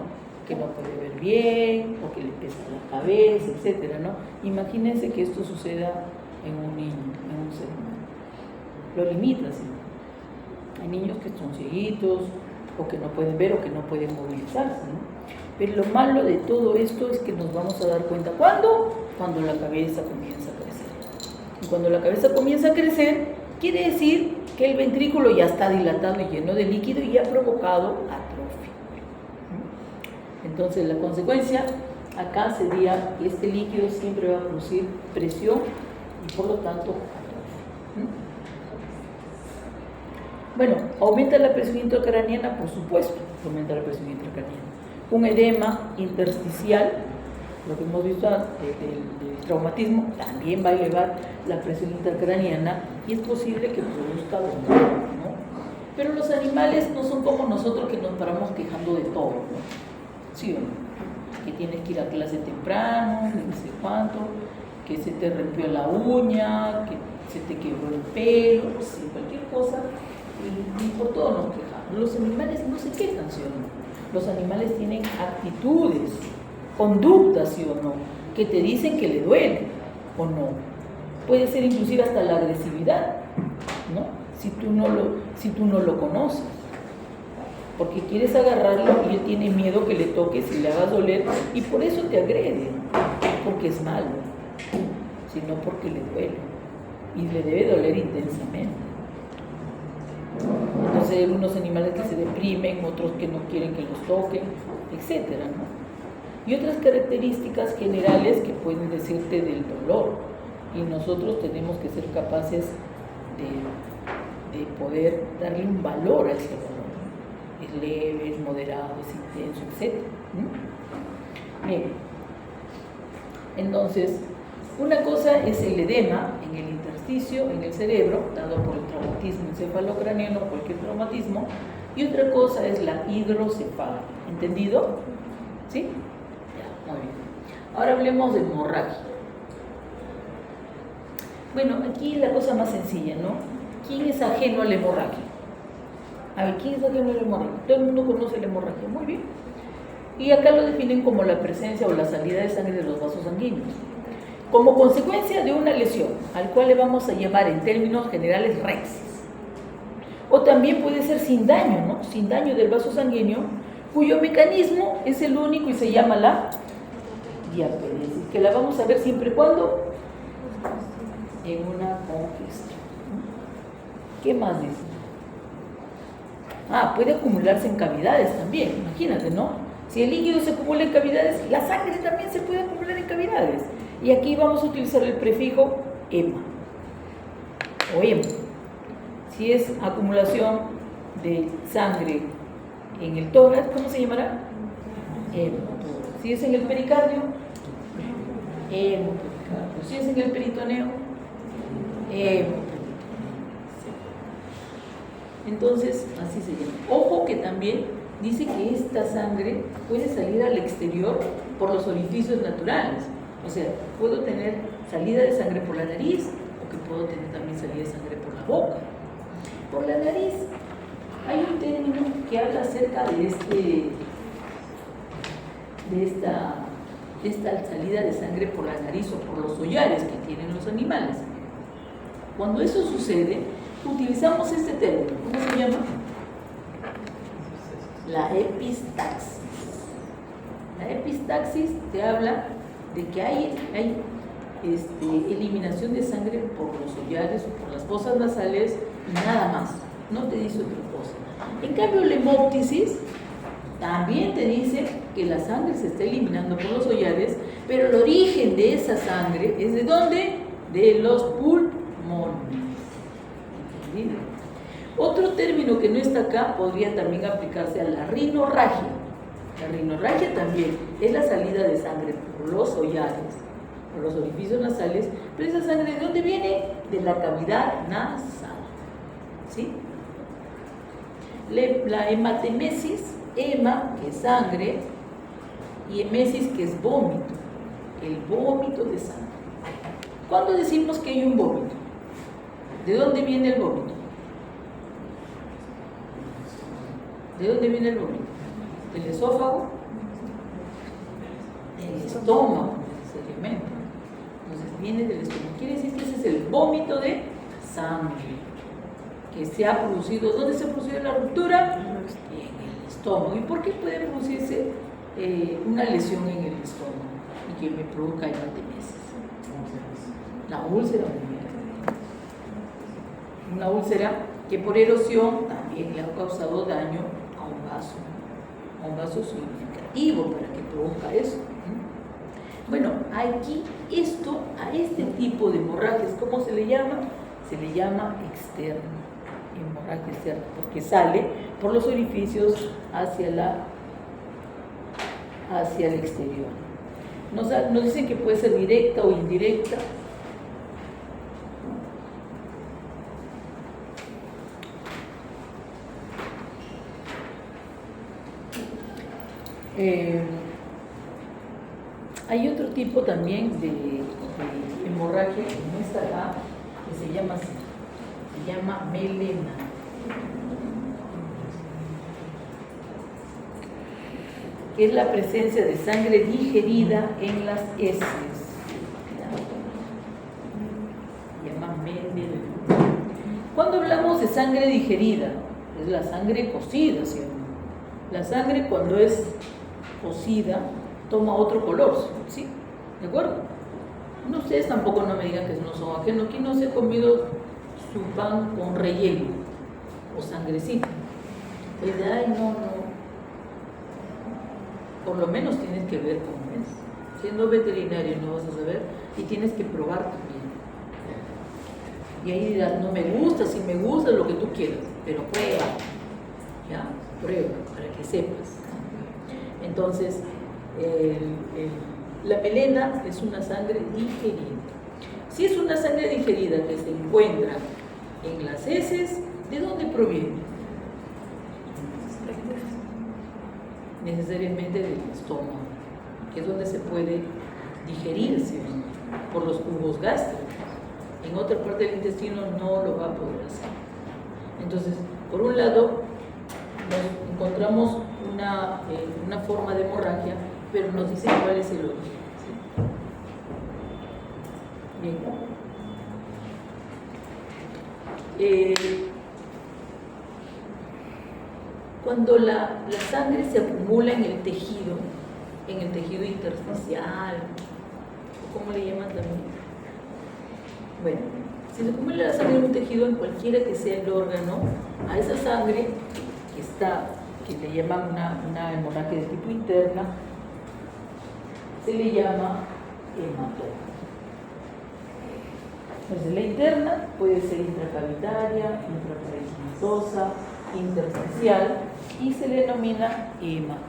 Que no puede ver bien, o que le pesa la cabeza, etcétera, ¿no? Imagínense que esto suceda en un niño, en un ser humano. Lo limita, ¿sí? Hay niños que son cieguitos, o que no pueden ver, o que no pueden movilizarse, ¿no? Pero lo malo de todo esto es que nos vamos a dar cuenta. ¿Cuándo? Cuando la cabeza comienza a crecer. Y cuando la cabeza comienza a crecer, quiere decir que el ventrículo ya está dilatado y lleno de líquido y ha provocado atrofia. Entonces la consecuencia acá sería que este líquido siempre va a producir presión y por lo tanto atrofia. Bueno, aumenta la presión intracraniana, por supuesto, aumenta la presión intracraniana. Un edema intersticial, lo que hemos visto del traumatismo, también va a elevar la presión intracraniana y es posible que produzca dolor, ¿no? Pero los animales no son como nosotros, que nos paramos quejando de todo, ¿no? ¿Sí o no? Que tienes que ir a clase temprano, no sé cuánto, que se te rompió la uña, que se te quebró el pelo, no sé, cualquier cosa, y por todo nos quejamos. Los animales no se quejan, ¿sí o no? Los animales tienen actitudes, conductas, ¿sí o no?, que te dicen que le duele o no. Puede ser inclusive hasta la agresividad, ¿no? Si tú no lo conoces, porque quieres agarrarlo y él tiene miedo que le toques y le hagas doler, y por eso te agrede, porque es malo, sino porque le duele y le debe doler intensamente. Entonces hay algunos animales que se deprimen, otros que no quieren que los toquen, etcétera, ¿no? Y otras características generales que pueden decirte del dolor, y nosotros tenemos que ser capaces de poder darle un valor a ese dolor, ¿no? Es leve, es moderado, es intenso, etcétera. Bien, entonces una cosa es el edema en el intersticio, en el cerebro, dado por el traumatismo encefalocraniano o cualquier traumatismo, y otra cosa es la hidrocefalia. ¿Entendido? ¿Sí? Ya, muy bien. Ahora hablemos de hemorragia. Bueno, aquí la cosa más sencilla, ¿no? ¿Quién es ajeno a la hemorragia? A ver, ¿quién es ajeno a la hemorragia? Todo el mundo conoce la hemorragia, muy bien. Y acá lo definen como la presencia o la salida de sangre de los vasos sanguíneos, como consecuencia de una lesión, al cual le vamos a llamar en términos generales rexis. O también puede ser sin daño, ¿no? Sin daño del vaso sanguíneo, cuyo mecanismo es el único y se llama la diapéresis, que la vamos a ver siempre cuando en una congestión. ¿Qué más dice? Puede acumularse en cavidades también, imagínate, ¿no? Si el líquido se acumula en cavidades, la sangre también se puede acumular en cavidades. Y aquí vamos a utilizar el prefijo hema o hemo. Si es acumulación de sangre en el tórax, ¿cómo se llamará? Hemo. Si es en el pericardio, hemopericardio. Si es en el peritoneo, hemoperitoneo. Entonces, así se llama. Ojo que también dice que esta sangre puede salir al exterior por los orificios naturales. O sea, puedo tener salida de sangre por la nariz o que puedo tener también salida de sangre por la boca. Por la nariz hay un término que habla acerca de esta salida de sangre por la nariz o por los hollares que tienen los animales. Cuando eso sucede, utilizamos este término. ¿Cómo se llama? La epistaxis. La epistaxis te habla de que hay eliminación de sangre por los hollares o por las fosas nasales y nada más, no te dice otra cosa. En cambio, la hemóptisis también te dice que la sangre se está eliminando por los hollares, pero el origen de esa sangre es ¿de dónde? De los pulmones. ¿Entendido? Otro término que no está acá podría también aplicarse a la rinorragia. La rinorragia también es la salida de sangre por los hollares, por los orificios nasales, pero esa sangre ¿de dónde viene? De la cavidad nasal. ¿Sí? La hematemesis, hema, que es sangre, y emesis, que es vómito, el vómito de sangre. ¿Cuándo decimos que hay un vómito? ¿De dónde viene el vómito? ¿De dónde viene el vómito? ¿Del esófago? Del estómago, necesariamente. Entonces viene del estómago. Quiere decir que ese es el vómito de sangre que se ha producido. ¿Dónde se ha producido la ruptura? En el estómago. ¿Y por qué puede producirse una lesión en el estómago y que me provoca hematemesis? La úlcera. Una úlcera que por erosión también le ha causado daño a un vaso significativo para que provoca eso. Bueno, aquí a este tipo de hemorragias, ¿cómo se le llama? Se le llama externa, hemorragia externa, porque sale por los orificios hacia el exterior. Nos dicen que puede ser directa o indirecta. Hay otro tipo también de hemorragia que no está acá, que se llama así, se llama melena. Que es la presencia de sangre digerida en las heces. Se llama melena. Cuando hablamos de sangre digerida, es la sangre cocida, ¿sí? La sangre cuando es cocida toma otro color, ¿sí? ¿De acuerdo? No, ustedes tampoco no me digan que no son ajenos. Aquí no se ha comido su pan con relleno o sangrecita. Es de, ay, no. Por lo menos tienes que ver cómo es. Siendo veterinario no vas a saber y tienes que probar también. Y ahí dirás, no me gusta, si me gusta, lo que tú quieras, pero prueba. ¿Ya? Prueba para que sepas. Entonces, la melena es una sangre digerida. Si es una sangre digerida que se encuentra en las heces, ¿de dónde proviene? necesariamente del estómago, que es donde se puede digerir, ¿sí? Por los jugos gástricos. En otra parte del intestino no lo va a poder hacer. Entonces, por un lado, nos encontramos una forma de hemorragia, pero nos dicen cuál es el origen. ¿Sí? Bien. Cuando la sangre se acumula en el tejido intersticial, ¿cómo le llaman también? Bueno, si se acumula la sangre en un tejido, en cualquiera que sea el órgano, a esa sangre que le llaman una hemorragia de tipo interna, se le llama hematoma. Entonces, la interna puede ser intracavitaria, intraparenquimatosa, intersticial, y se le denomina hematoma.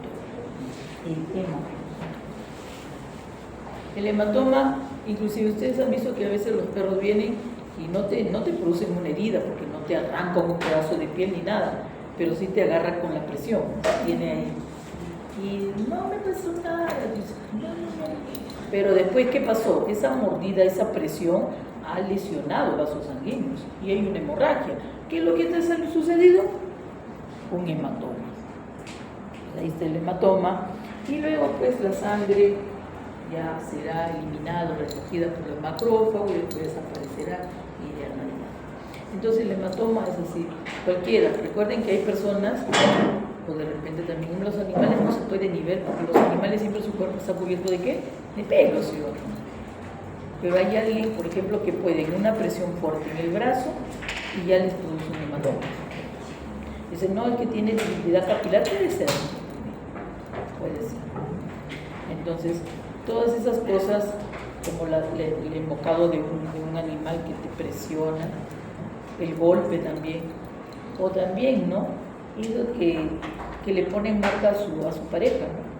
El hematoma, inclusive ustedes han visto que a veces los perros vienen y no te producen una herida, porque no te arrancan un pedazo de piel ni nada, pero sí te agarra con la presión, tiene ahí. Y no me pasó nada, dice, no. Pero después, ¿qué pasó? Esa mordida, esa presión ha lesionado vasos sanguíneos y hay una hemorragia. ¿Qué es lo que te ha sucedido? Un hematoma. Ahí está el hematoma, y luego pues la sangre ya será eliminada, recogida por el macrófago, y después desaparecerá y ya no hay nada. Entonces el hematoma es así, cualquiera. Recuerden que hay personas, o de repente también en los animales no se puede ni ver, porque los animales siempre su cuerpo está cubierto ¿de qué? De pelos, ¿sí? Pero hay alguien, por ejemplo, que puede en una presión fuerte en el brazo y ya les produce un hematoma. Dicen, no, el que tiene debilidad capilar puede ser. Entonces, todas esas cosas, como el embocado de un animal que te presiona, el golpe también, o también, ¿no? Eso que le ponen marca a su pareja, ¿no?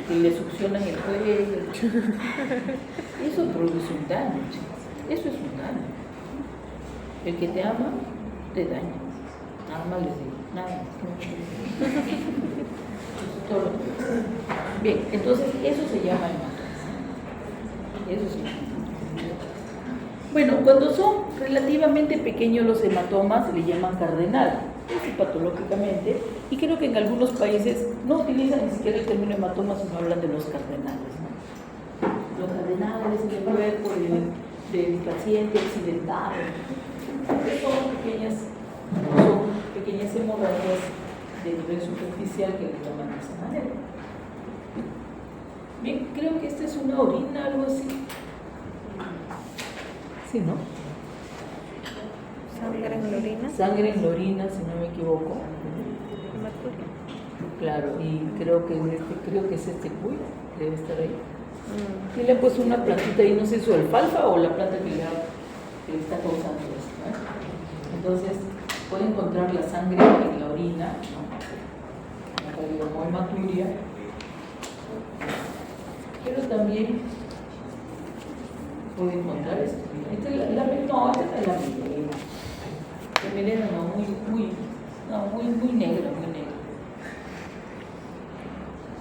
Que le succionan el cuello. Eso produce un daño, chicas. Eso es un daño. El que te ama, te daña. Nada más les digo, nada más. Eso es todo lo que es. Bien, entonces eso se llama hematoma. Eso sí. Bueno, cuando son relativamente pequeños los hematomas, se le llaman cardenal, patológicamente, y creo que en algunos países no utilizan ni siquiera el término hematoma, sino hablan de los cardenales, ¿no? Los cardenales en el cuerpo del paciente accidentado. Son pequeñas hemorragias de nivel superficial que le llaman de esa manera. Bien, creo que esta es una orina, algo así. Sí, ¿no? Sangre en la orina. Sangre en la orina, si no me equivoco. Claro, y creo que es este cuy, debe estar ahí. Y le han puesto una plantita ahí, no sé, su alfalfa o la planta que le está causando esto, ¿no? Entonces, puede encontrar la sangre en la orina, ¿no? Como hematuria, pero también puede encontrar esto. Esta es la melena. La melena muy negra, muy negra.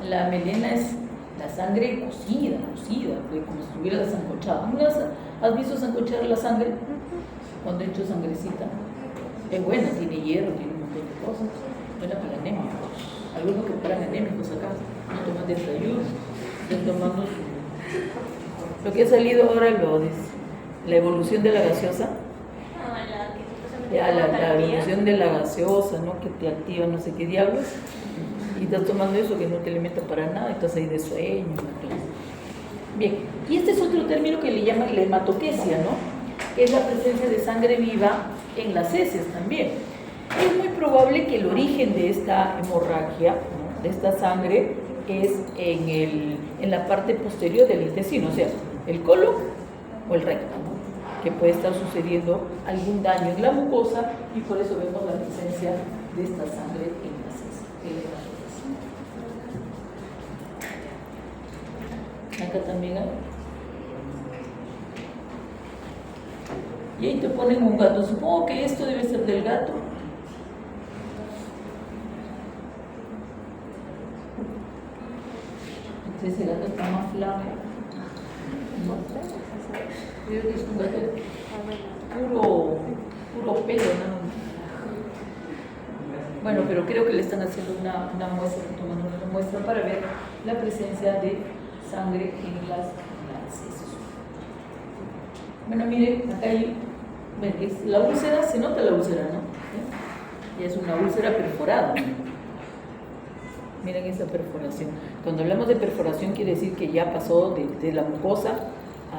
La melena es la sangre cocida, como si estuviera sancochada. ¿Has visto sancochar la sangre? Cuando he hecho sangrecita. Es buena, tiene hierro, tiene un montón de cosas. Buena para anemia. Algunos que paran anémicos acá, no toman desayuno, están tomando lo que ha salido ahora, la evolución de la gaseosa. La evolución de la gaseosa, ¿no? Que te activa no sé qué diablos, y estás tomando eso que no te alimenta para nada, y estás ahí de sueño. Bien, y este es otro término que le llaman la hematoquesia, ¿no? Que es la presencia de sangre viva en las heces también. Es muy probable que el origen de esta hemorragia, ¿no? De esta sangre, es en la parte posterior del intestino, o sea, el colon o el recto, ¿no? Que puede estar sucediendo algún daño en la mucosa, y por eso vemos la presencia de esta sangre en las heces. Acá también hay. Y ahí te ponen un gato. Supongo que esto debe ser del gato. Ese gato está más flaco. No sé. Creo que es un gato puro pelo, ¿no? Bueno, pero creo que le están haciendo una muestra, tomando una muestra para ver la presencia de sangre en las heces. Bueno, miren, acá hay, bueno, la úlcera, se nota la úlcera, ¿no? ¿Sí? Ya es una úlcera perforada. Miren esa perforación. Cuando hablamos de perforación quiere decir que ya pasó de la mucosa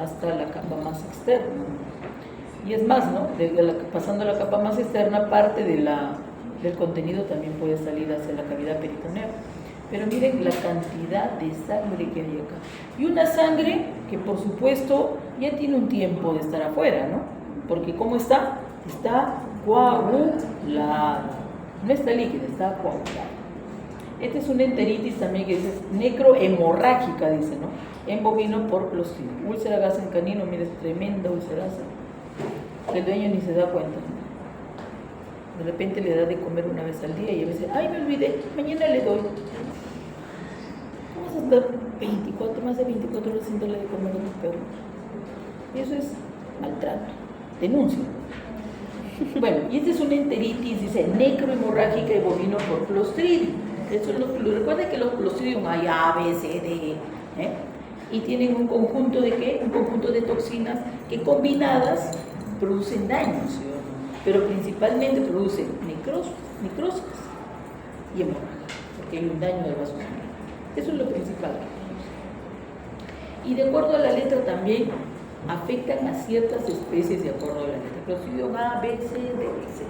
hasta la capa más externa. Y es más, ¿no? Pasando a la capa más externa, parte del contenido también puede salir hacia la cavidad peritoneal. Pero miren la cantidad de sangre que hay acá. Y una sangre que por supuesto ya tiene un tiempo de estar afuera, ¿no? Porque ¿cómo está? Está coagulada. No está líquida, está coagulada. Esta es una enteritis también que dice necrohemorrágica, dice, ¿no? En bovino por Clostridium. Úlcera gas en canino, mira, es tremenda ulceraza. El dueño ni se da cuenta. De repente le da de comer una vez al día y a veces, ay, me olvidé, mañana le doy. Vamos a estar más de 24 horas sin darle de comer a los perros. Y eso es maltrato, denuncia. Bueno, y esta es una enteritis, dice, necrohemorrágica y bovino por Clostridium. Eso es recuerden que los Clostridium hay A, B, C, D, y tienen un conjunto de ¿qué? Un conjunto de toxinas que combinadas producen daños, pero principalmente producen necrosis y hemorragia, porque hay un daño del vaso sanguíneo. Eso es lo principal. Y de acuerdo a la letra también afectan a ciertas especies de acuerdo a la letra. Clostridium A, B, C, D, etc.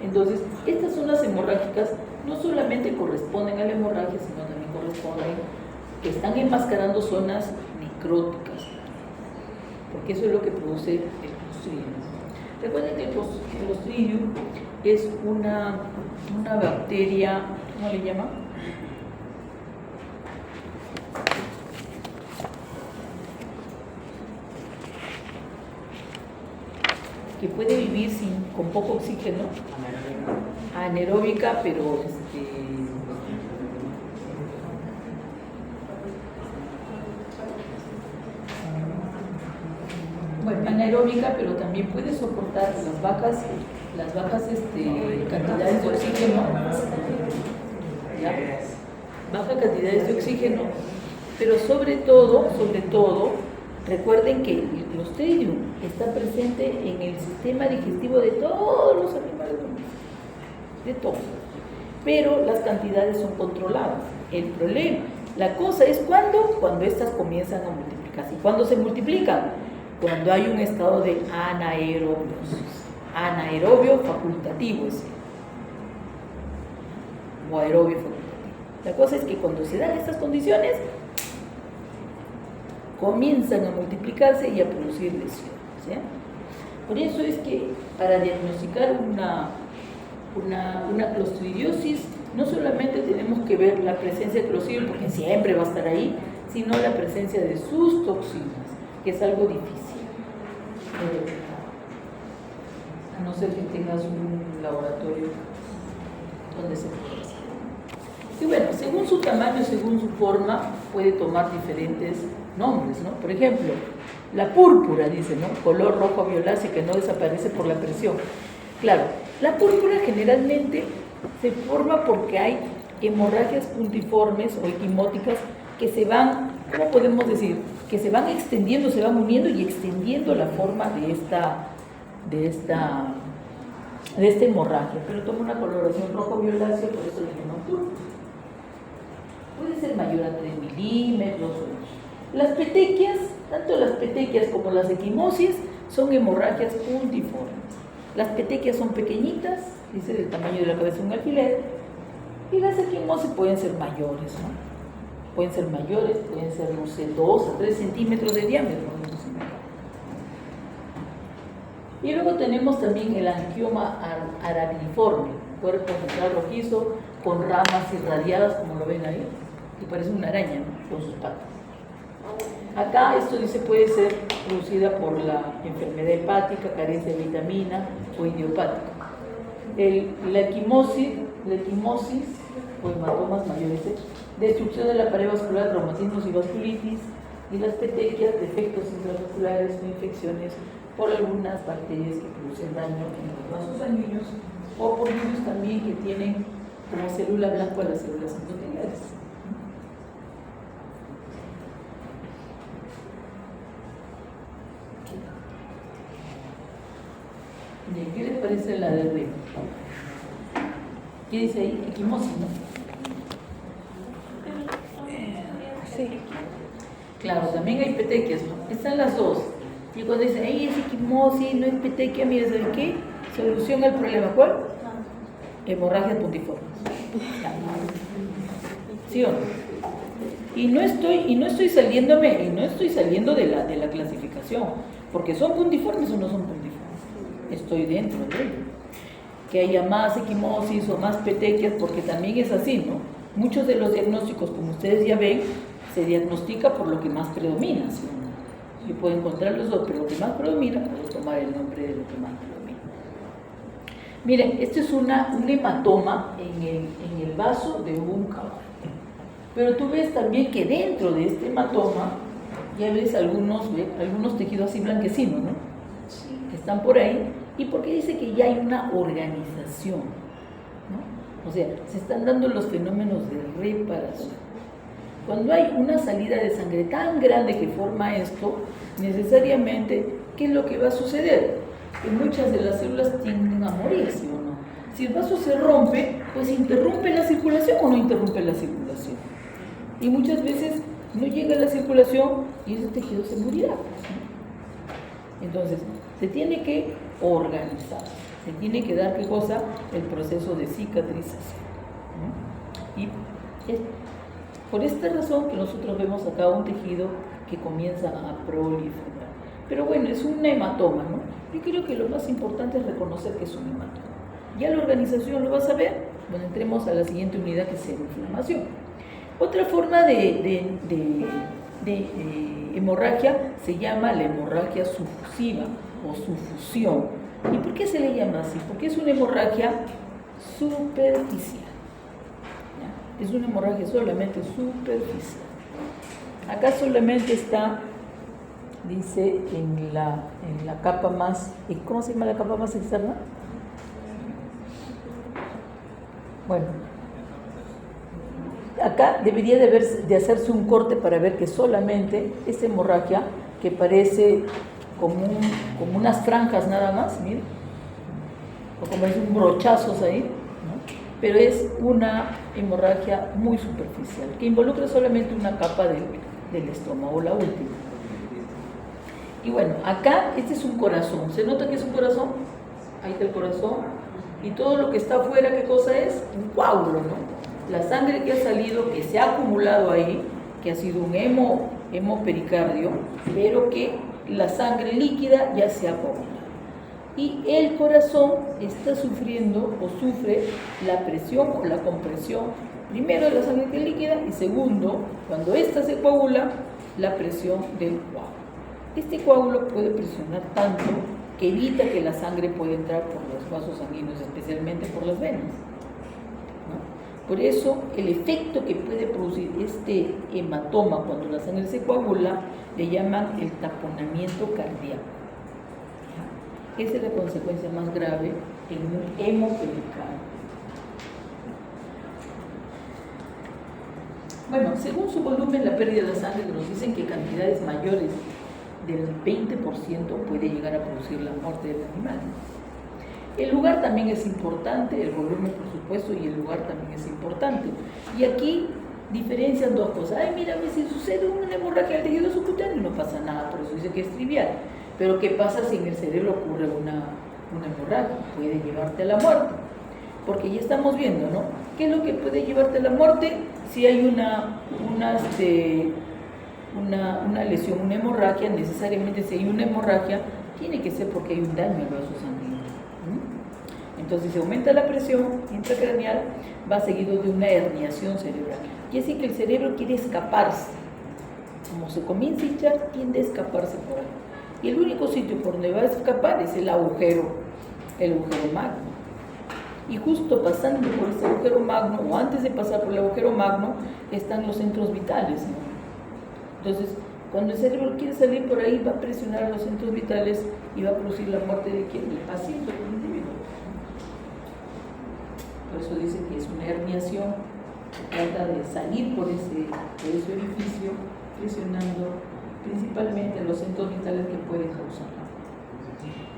Entonces, estas zonas hemorrágicas no solamente corresponden a la hemorragia, sino también corresponden que están enmascarando zonas necróticas, porque eso es lo que produce el Clostridium. Recuerden que el Clostridium es una bacteria, ¿cómo le llama? Que puede vivir con poco oxígeno, anaeróbica, pero bueno, anaeróbica, pero también puede soportar las bajas cantidades de oxígeno, ¿ya? Bajas cantidades de oxígeno, pero sobre todo, recuerden que el Clostridium está presente en el sistema digestivo de todos los animales domésticos, de todos, pero las cantidades son controladas. El problema, la cosa es cuando estas comienzan a multiplicarse. ¿Y cuándo se multiplican? Cuando hay un estado de anaerobiosis, anaerobio facultativo o aerobio facultativo. La cosa es que cuando se dan estas condiciones, comienzan a multiplicarse y a producir lesiones, ¿sí? Por eso es que para diagnosticar una clostridiosis no solamente tenemos que ver la presencia de Clostridium, porque siempre va a estar ahí, sino la presencia de sus toxinas, que es algo difícil. A no ser que tengas un laboratorio donde se pueda hacer. Y bueno, según su tamaño, según su forma, puede tomar diferentes nombres, ¿no? Por ejemplo, la púrpura, dice, ¿no? Color rojo violáceo que no desaparece por la presión. Claro, la púrpura generalmente se forma porque hay hemorragias puntiformes o equimóticas que se van, ¿cómo podemos decir? Que se van extendiendo, se van uniendo y extendiendo la forma de esta hemorragia, pero toma una coloración rojo violáceo, por eso le llaman púrpura. Puede ser mayor a 3 milímetros. Las petequias, tanto las petequias como las equimosis, son hemorragias puntiformes. Las petequias son pequeñitas, dice del tamaño de la cabeza de un alfiler, y las equimosis pueden ser mayores, ¿no? Pueden ser mayores, pueden ser, no sé, 2 a 3 centímetros de diámetro. Y luego tenemos también el angioma aracniforme, cuerpo central rojizo, con ramas irradiadas, como lo ven ahí, y parece una araña, ¿no? Con sus patas. Acá esto dice puede ser producida por la enfermedad hepática, carencia de vitamina o idiopática. La equimosis o hematomas mayores, destrucción de la pared vascular, traumatismos y vasculitis, y las petequias, defectos intravasculares o infecciones por algunas bacterias que producen daño en los vasos sanguíneos o por virus también que tienen como célula blanca las células endoteliales. Bien, ¿qué les parece la de arriba? ¿Qué dice ahí? Equimosis, ¿no? Sí. Claro, también hay petequias, ¿no? Están las dos. Y cuando dicen, ¡ay, es equimosis, no es petequia! Mira, ¿saben qué? Solución al problema, ¿cuál? Hemorragia puntiforme. ¿Sí o no? Y no estoy saliendo de la clasificación, porque son puntiformes o no son puntiformes. Estoy dentro de ello. Que haya más equimosis o más petequias, porque también es así, ¿no? Muchos de los diagnósticos, como ustedes ya ven, se diagnostica por lo que más predomina, ¿sí? Yo puedo encontrar los dos, pero lo que más predomina, puedo tomar el nombre de lo que más predomina. Miren, este es un hematoma en el vaso de un caballo. Pero tú ves también que dentro de este hematoma, ya ves algunos tejidos así blanquecinos, ¿no? Que están por ahí, y porque dice que ya hay una organización, ¿no? O sea, se están dando los fenómenos de reparación. Cuando hay una salida de sangre tan grande que forma esto, necesariamente, ¿qué es lo que va a suceder? Que muchas de las células tienden a morir, ¿sí o no? Si el vaso se rompe, pues ¿interrumpe la circulación o no interrumpe la circulación? Y muchas veces no llega la circulación y ese tejido se morirá, ¿no? Entonces, se tiene que organizar, se tiene que dar, ¿qué cosa? El proceso de cicatrización, ¿no? Y es por esta razón que nosotros vemos acá un tejido que comienza a proliferar. Pero bueno, es un hematoma, ¿no? Yo creo que lo más importante es reconocer que es un hematoma. Ya la organización lo vas a ver. Bueno, entremos a la siguiente unidad, que es la inflamación. Otra forma de hemorragia se llama la hemorragia sufusiva o sufusión. ¿Y por qué se le llama así? Porque es una hemorragia superficial. Es una hemorragia solamente superficial. Acá solamente está, dice, en la capa más, ¿cómo se llama la capa más externa? Bueno, acá debería de hacerse un corte para ver que solamente esta hemorragia, que parece como unas franjas nada más, miren, o como es un brochazos ahí, ¿no? Pero es una hemorragia muy superficial, que involucra solamente una capa del estómago, la última. Y bueno, acá este es un corazón. ¿Se nota que es un corazón? Ahí está el corazón. Y todo lo que está afuera, ¿qué cosa es? Un coágulo, ¿no? La sangre que ha salido, que se ha acumulado ahí, que ha sido un hemopericardio, pero que la sangre líquida ya se ha coagulado. Y el corazón está sufriendo o sufre la presión o la compresión, primero de la sangre que es líquida y segundo, cuando ésta se coagula, la presión del coágulo. Este coágulo puede presionar tanto que evita que la sangre pueda entrar por los vasos sanguíneos, especialmente por las venas, ¿no? Por eso el efecto que puede producir este hematoma cuando la sangre se coagula le llaman el taponamiento cardíaco. Esa es la consecuencia más grave en un hemopericardio. Bueno, según su volumen, la pérdida de sangre nos dicen que cantidades mayores del 20% puede llegar a producir la muerte del animal. El lugar también es importante, el volumen por supuesto, y el lugar también es importante. Y aquí diferencian dos cosas. Ay, mírame, si sucede una hemorragia del tejido subcutáneo no pasa nada, por eso dice que es trivial. Pero ¿qué pasa si en el cerebro ocurre una hemorragia? Puede llevarte a la muerte. Porque ya estamos viendo, ¿no? ¿Qué es lo que puede llevarte a la muerte? Si hay una lesión, una hemorragia, necesariamente si hay una hemorragia, tiene que ser porque hay un daño al vaso sanguíneo. Entonces, si aumenta la presión intracraneal, va seguido de una herniación cerebral. Y así que el cerebro quiere escaparse. Como se comienza a hinchar, tiende a escaparse por ahí. Y el único sitio por donde va a escapar es el agujero magno. Y justo pasando por este agujero magno, o antes de pasar por el agujero magno, están los centros vitales, ¿no? Entonces, cuando el cerebro quiere salir por ahí, va a presionar los centros vitales y va a producir la muerte de quien, del paciente, del individuo. Por eso dicen que es una herniación, trata de salir por ese orificio, presionando principalmente los centros vitales que pueden causar.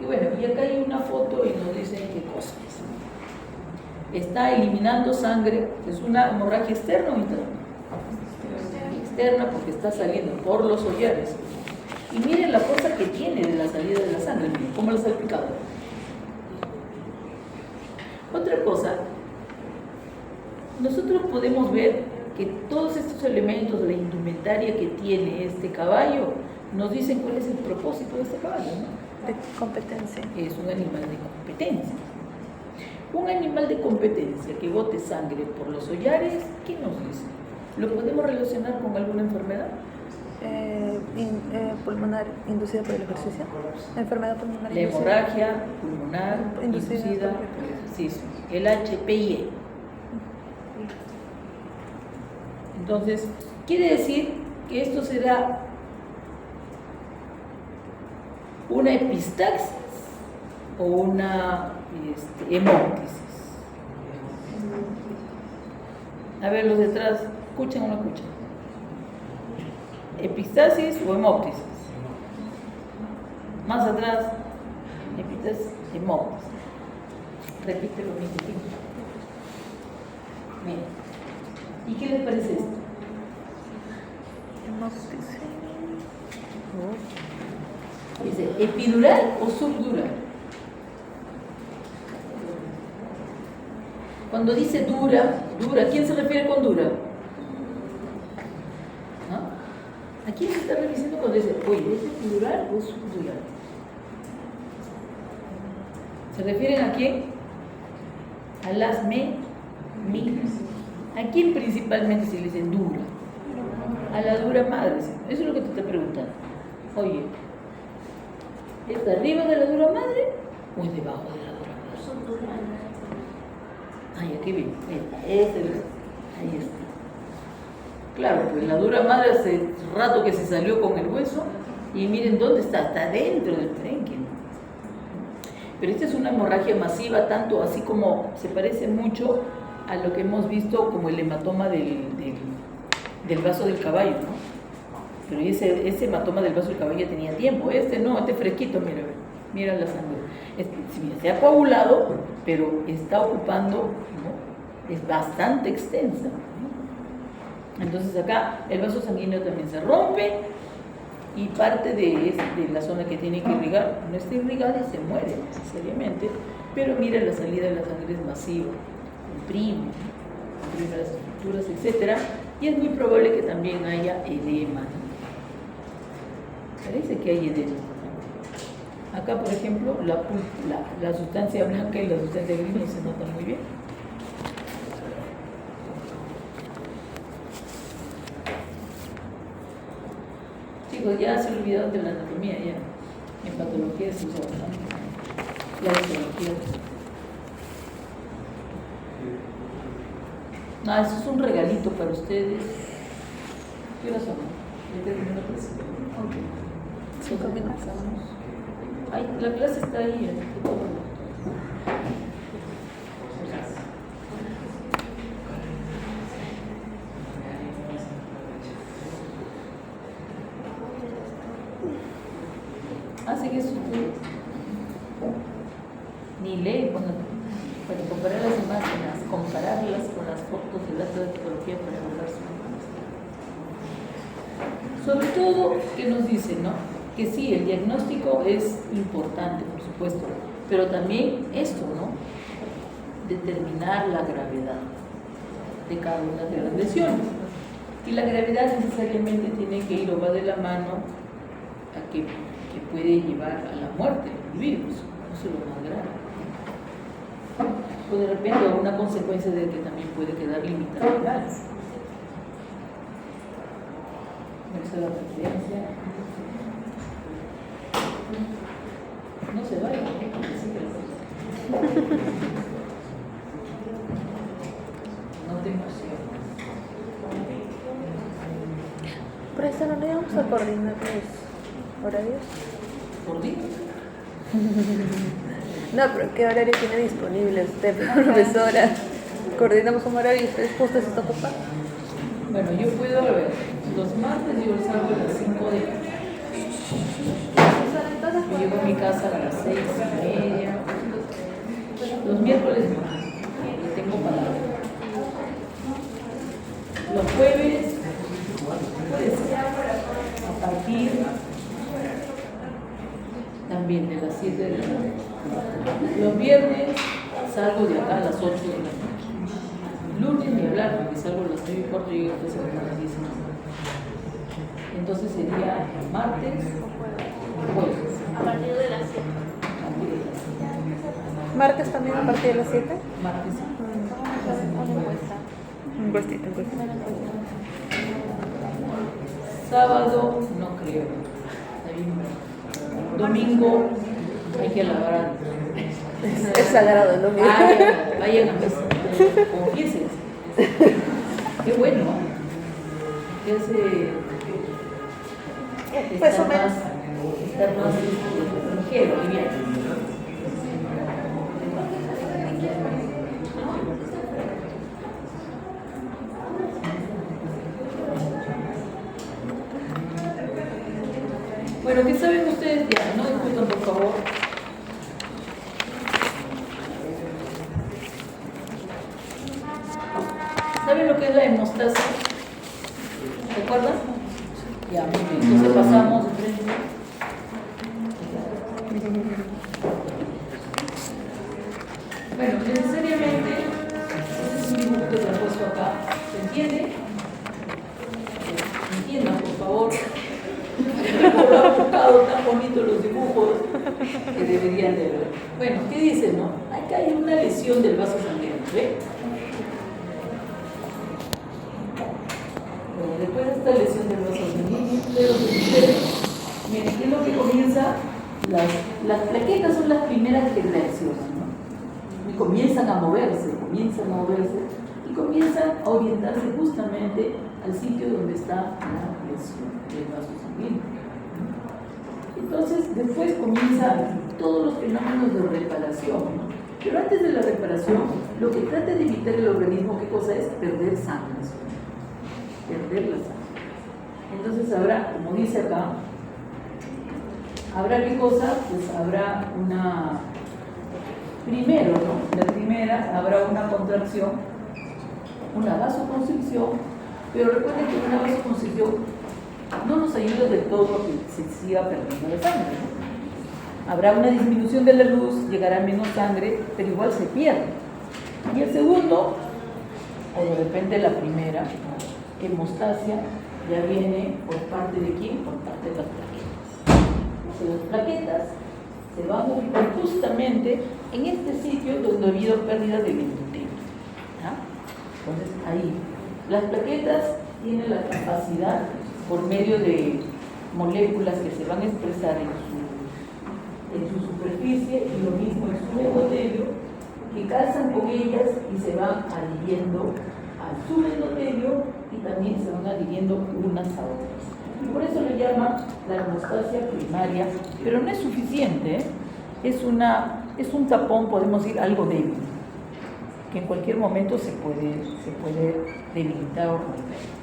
Y bueno, y acá hay una foto y nos dicen qué cosa es. Está eliminando sangre, es una hemorragia externa o interna. Externa porque está saliendo por los hollares. Y miren la fuerza que tiene de la salida de la sangre, miren cómo la ha salpicado. Otra cosa, nosotros podemos ver que todos estos elementos de la indumentaria que tiene este caballo nos dicen cuál es el propósito de este caballo, ¿no? De competencia. Es un animal de competencia. Un animal de competencia que bote sangre por los hollares, ¿qué nos dice? ¿Lo podemos relacionar con alguna enfermedad? Pulmonar inducida por el ejercicio. Enfermedad pulmonar La hemorragia pulmonar inducida por el ejercicio. El HPIE. Entonces, quiere decir que esto será una epistaxis o una hemóptisis. A ver, los detrás, ¿escuchan o no escuchan? Epistaxis o hemóptisis. Más atrás, epistaxis, hemóptisis. Repite lo mismo. Bien. ¿Y qué les parece esto? Hemóptisis. Dice, ¿epidural o subdural? Cuando dice dura, ¿a quién se refiere con dura? ¿No? ¿A quién se está refiriendo cuando dice, oye, ¿es epidural o subdural? ¿Se refieren a quién? A las meninas. ¿A quién principalmente se le dicen dura? A la dura madre. Eso es lo que te está preguntando. Oye, ¿es arriba de la dura madre o es debajo de la dura madre? Son duras. Ay, aquí bien. Ahí está. Claro, pues la dura madre hace rato que se salió con el hueso y miren dónde está dentro del parénquima. Pero esta es una hemorragia masiva, tanto así como se parece mucho a lo que hemos visto como el hematoma del vaso del caballo, ¿no? Pero ese hematoma del vaso del caballo ya tenía tiempo. Este no, este fresquito, mira la sangre. Se ha coagulado, pero está ocupando, ¿no? Es bastante extensa, ¿no? Entonces acá el vaso sanguíneo también se rompe y parte de la zona que tiene que irrigar no está irrigada y se muere necesariamente, pero mira, la salida de la sangre es masiva, comprime las estructuras, etc. Y es muy probable que también haya edema. Parece que hay edema. Acá, por ejemplo, la sustancia blanca y la sustancia gris no se notan muy bien. Chicos, ya se olvidaron de la anatomía, ya. En patología se usa bastante. La histología. No, eso es un regalito para ustedes. ¿Qué hora son? ¿Ya terminó la clase? Ok. 5 minutos. Ay, la clase está ahí. Así que eso ni lee, bueno, para comparar las imágenes, compararlas con las fotos del acto de tipología para evaluar su sobre todo, ¿qué nos dice, no? Que sí, el diagnóstico es importante, por supuesto, pero también esto, ¿no? Determinar la gravedad de cada una de las lesiones. Y la gravedad necesariamente tiene que ir o va de la mano a que puede llevar a la muerte del individuo, eso es lo más grave. O de repente una consecuencia de que también puede quedar limitada el alma. Esa es la referencia. No se vaya, Profesora, ¿no íbamos a coordinar los horarios? ¿Por día? No, pero ¿qué horario tiene disponible usted, profesora? Coordinamos un horario y usted justo se está ocupando. Bueno, yo puedo ver. Los martes yo salgo a las 5 de la tarde. Yo llego a mi casa a las 6:30. Los miércoles no, tengo palabra. Los jueves puede ser a partir también de las 7 de la tarde. Los viernes salgo de acá a las 8 de la noche. Lunes ni hablar, porque salgo a las 9:15 y llego a las 10. Entonces sería martes o jueves. A partir de las 7. ¿Martes también a partir de las 7? Martes. Una encuesta. Encuestita. Sábado no creo. Está bien. Domingo hay que alabar. Es sagrado, ¿no? Vayan a misa. Confiésense. Qué bueno. Pues, Estar más ligero, liviano. Bueno, ¿qué saben ustedes ya? No discutan, por favor. ¿Saben lo que es la hemostasia? ¿Se acuerdan? Ya, muy bien. Entonces pasamos de frente. Bueno, necesariamente, este es un dibujo que se ha puesto acá. ¿Se entiende? Entiendan, por favor. Por lo han buscado tan bonitos los dibujos que deberían de ver. Bueno, ¿qué dicen, no? Acá hay una lesión del vaso sanguíneo, ¿ve? Bueno, después de esta lesión del vaso sanguíneo, miren, ¿qué es lo que comienza? Las plaquetas son las primeras que reaccionan, ¿no? Y comienzan a moverse y comienzan a orientarse justamente al sitio donde está la lesión del vaso sanguíneo. Entonces, después comienzan todos los fenómenos de reparación, ¿no? Pero antes de la reparación, lo que trata de evitar el organismo, ¿qué cosa es? Perder sangre. Perder la sangre. Entonces habrá, como dice acá, ¿habrá qué cosa? Pues habrá una... Primero, ¿no? La primera, habrá una contracción, una vasoconstricción, pero recuerden que una vasoconstricción no nos ayuda del todo a que se siga perdiendo la sangre, ¿no? Habrá una disminución de la luz, llegará menos sangre, pero igual se pierde. Y el segundo, o de repente la primera, hemostasia, ya viene por parte de quién? Por parte de las plaquetas. Entonces, las plaquetas se van a ubicar justamente en este sitio donde ha habido pérdida de endotelio. Entonces, ahí. Las plaquetas tienen la capacidad, por medio de moléculas que se van a expresar en su superficie y lo mismo en su endotelio, que calzan con ellas y se van adhiriendo al subendotelio y también se van adhiriendo unas a otras. Y por eso le llaman la hemostasia primaria, pero no es suficiente, ¿eh? Es un tapón, podemos decir, algo débil, que en cualquier momento se puede debilitar o romper.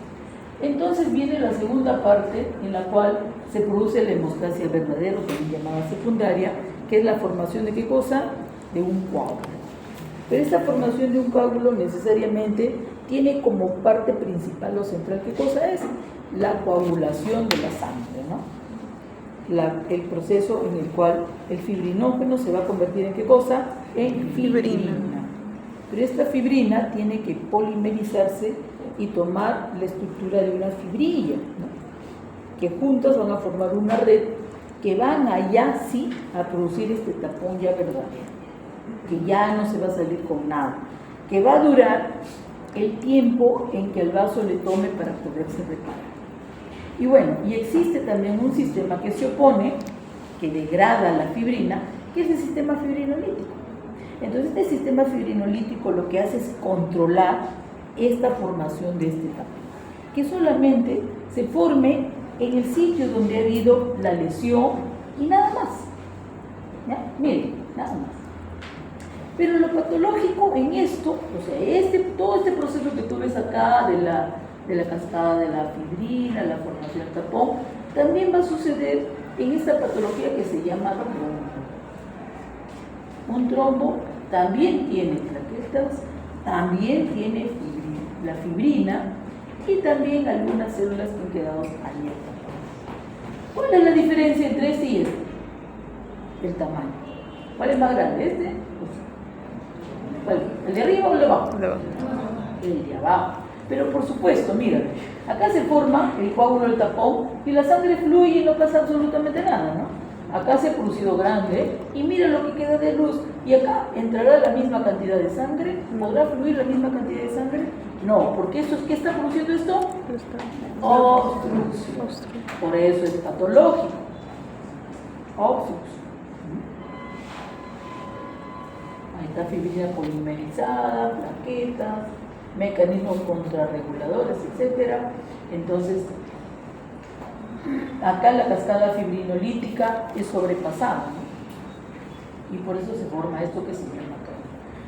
Entonces viene la segunda parte en la cual se produce la hemostasia verdadera, también llamada secundaria, que es la formación de ¿qué cosa? De un coágulo. Pero esta formación de un coágulo necesariamente tiene como parte principal o central ¿qué cosa es? La coagulación de la sangre, ¿no? El proceso en el cual el fibrinógeno se va a convertir en ¿qué cosa? En fibrina. Pero esta fibrina tiene que polimerizarse y tomar la estructura de una fibrilla, ¿no? Que juntas van a formar una red que van allá sí a producir este tapón ya verdadero, que ya no se va a salir con nada, que va a durar el tiempo en que el vaso le tome para poderse reparar. Y bueno, y existe también un sistema que se opone, que degrada la fibrina, que es el sistema fibrinolítico. Entonces este sistema fibrinolítico lo que hace es controlar esta formación de este tapón. que solamente se forme en el sitio donde ha habido la lesión y nada más. ¿Ya? Miren, nada más. Pero lo patológico en esto, o sea, todo este proceso que tú ves acá de la cascada de la fibrina, la formación del tapón, también va a suceder en esta patología que se llama trombo. Un trombo también tiene plaquetas, también tiene la fibrina y también algunas células que han quedado abiertas. ¿Cuál es la diferencia entre este y este? El tamaño. ¿Cuál es más grande? ¿Este? ¿Cuál? ¿El de arriba o el de abajo? El de abajo. Pero por supuesto, mira, acá se forma el coágulo del tapón y la sangre fluye y no pasa absolutamente nada, ¿no? Acá se ha producido grande y mira lo que queda de luz. ¿Y acá entrará la misma cantidad de sangre? ¿Podrá fluir la misma cantidad de sangre? No, porque eso es, ¿qué está produciendo esto? Obstrucción. Por eso es patológico. Obstrucción. Ahí está fibrina polimerizada, plaquetas, mecanismos contrarreguladores, etc. Entonces, acá la cascada fibrinolítica es sobrepasada, ¿no? Y por eso se forma esto que se llama trombo.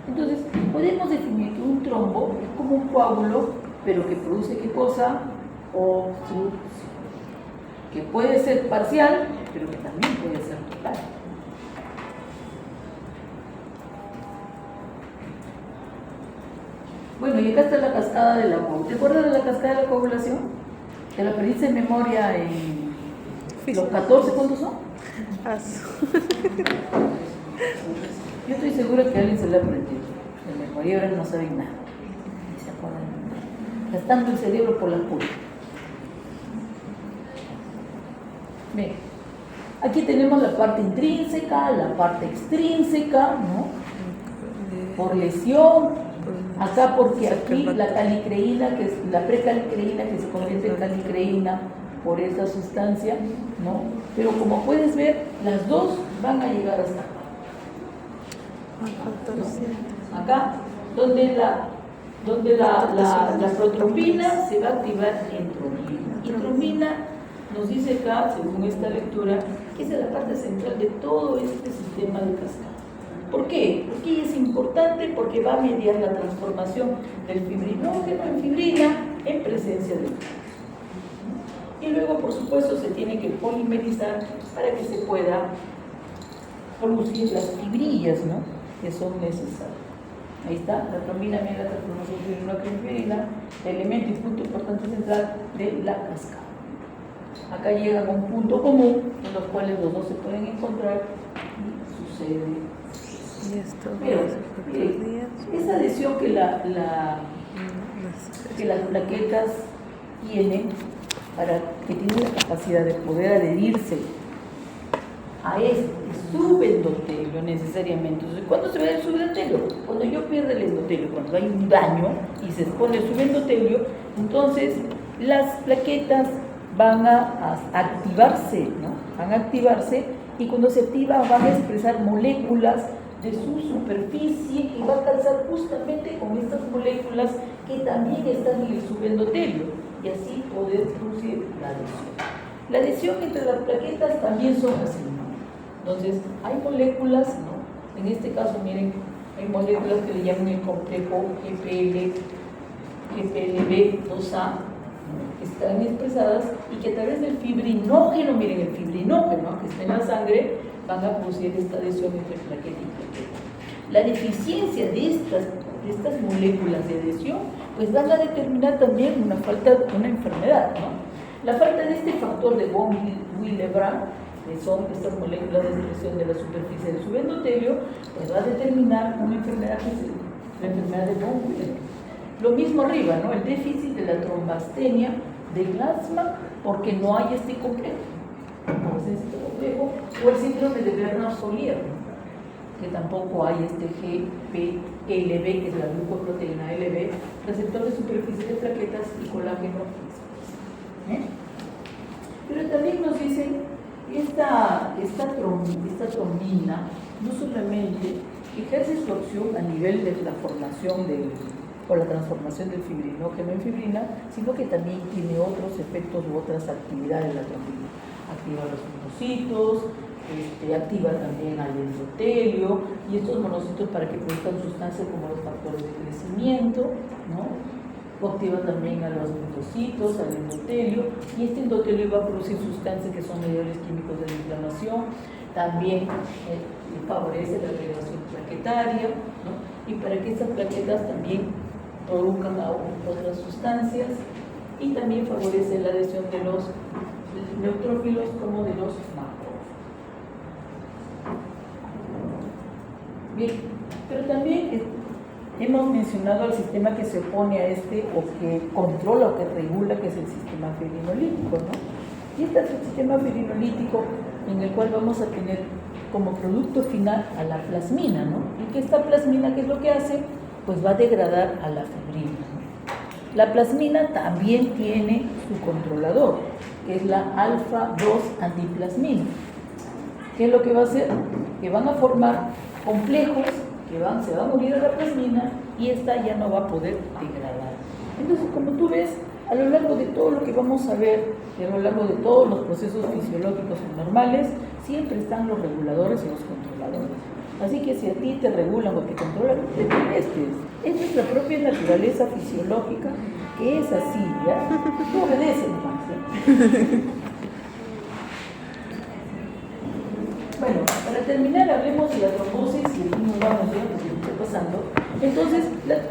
Entonces, podemos definir que un trombo es como un coágulo, pero que produce ¿qué cosa? Obstrucción. Que puede ser parcial, pero que también puede ser total. Bueno, y acá está la cascada de la coagulación. ¿Te acuerdas de la cascada de la coagulación? ¿Te la perdiste en memoria en los 14? ¿Cuántos son? Yo estoy segura que alguien se la aprendió en memoria y ahora no saben nada. Ni se acuerdan de nada. Gastando el cerebro por las puras. Bien, aquí tenemos la parte intrínseca, la parte extrínseca, ¿no? Por lesión. Acá porque aquí la calicreína, que es la precalicreína que se convierte en calicreína por esa sustancia, ¿no? Pero como puedes ver, las dos van a llegar hasta acá. ¿No? Acá, donde la protropina se va a activar en trombina. Y trombina nos dice acá, según esta lectura, que es la parte central de todo este sistema de cascada. ¿Por qué? Porque es importante porque va a mediar la transformación del fibrinógeno en fibrina en presencia de luz. Y luego, por supuesto, se tiene que polimerizar para que se pueda producir las fibrillas, ¿no? Que son necesarias. Ahí está, la trombina mide la transformación fibrinógeno en fibrina, elemento y punto importante central de la cascada. Acá llegan a un punto común en los cuales los dos se pueden encontrar y sucede. Pero, esa adhesión que las plaquetas tienen, que tienen la capacidad de poder adherirse a este subendotelio necesariamente. Entonces, ¿cuándo se ve el subendotelio? Cuando yo pierdo el endotelio, cuando hay un daño y se expone el subendotelio, entonces las plaquetas van a activarse, ¿no? Van a activarse y cuando se activan van a expresar moléculas de su superficie y va a calzar justamente con estas moléculas que también están en el subendotelio y así poder producir la adhesión. La adhesión entre las plaquetas también son así, ¿no? Entonces, hay moléculas, ¿no? En este caso, miren, hay moléculas que le llaman el complejo GPLB2A, que están expresadas y que a través del fibrinógeno, miren el fibrinógeno que está en la sangre, van a producir esta adhesión entre plaqueta y plaqueta. La deficiencia de estas moléculas de adhesión, pues van a determinar también una enfermedad, ¿no? La falta de este factor de von Willebrand, que son estas moléculas de expresión de la superficie del subendotelio, pues va a determinar una enfermedad que es la enfermedad de von Willebrand. Lo mismo arriba, ¿no? El déficit de la trombastenia de Glasman, porque no hay este complejo. Entonces, este complejo, o el síndrome de Bernard-Solier, ¿no? Que tampoco hay este GPLB, que es la glucoproteína LB, receptor de superficie de plaquetas y colágeno. Pero también nos dicen que esta trombina no solamente ejerce su acción a nivel de la formación o la transformación del fibrinógeno en fibrina, sino que también tiene otros efectos u otras actividades la trombina. Activa los monocitos, activa también al endotelio, y estos monocitos para que produzcan sustancias como los factores de crecimiento, ¿no? Activa también a los linfocitos, al endotelio, y este endotelio va a producir sustancias que son mediadores químicos de la inflamación. También favorece la agregación plaquetaria, ¿no? Y para que estas plaquetas también produzcan otras sustancias, y también favorece la adhesión de los neutrófilos como de los macrófagos. Bien, pero también hemos mencionado al sistema que se opone a este, o que controla o que regula, que es el sistema fibrinolítico, ¿no? Y este es el sistema fibrinolítico en el cual vamos a tener como producto final a la plasmina, ¿no? Y que esta plasmina, ¿qué es lo que hace? Pues va a degradar a la fibrina, ¿no? La plasmina también tiene su controlador, que es la alfa-2 antiplasmina. ¿Qué es lo que va a hacer? Que van a formar complejos que se van a unir a la plasmina, y esta ya no va a poder degradar. Entonces, como tú ves, a lo largo de todo lo que vamos a ver, y a lo largo de todos los procesos fisiológicos normales, siempre están los reguladores y los controladores. Así que si a ti te regulan o te controlan, te molestes. Es nuestra propia naturaleza fisiológica, que es así, ¿ya? Tú obedeces, ¿no? Bueno, para terminar, hablemos de la trombosis, y aquí nos vamos ya, porque me está pasando. Entonces,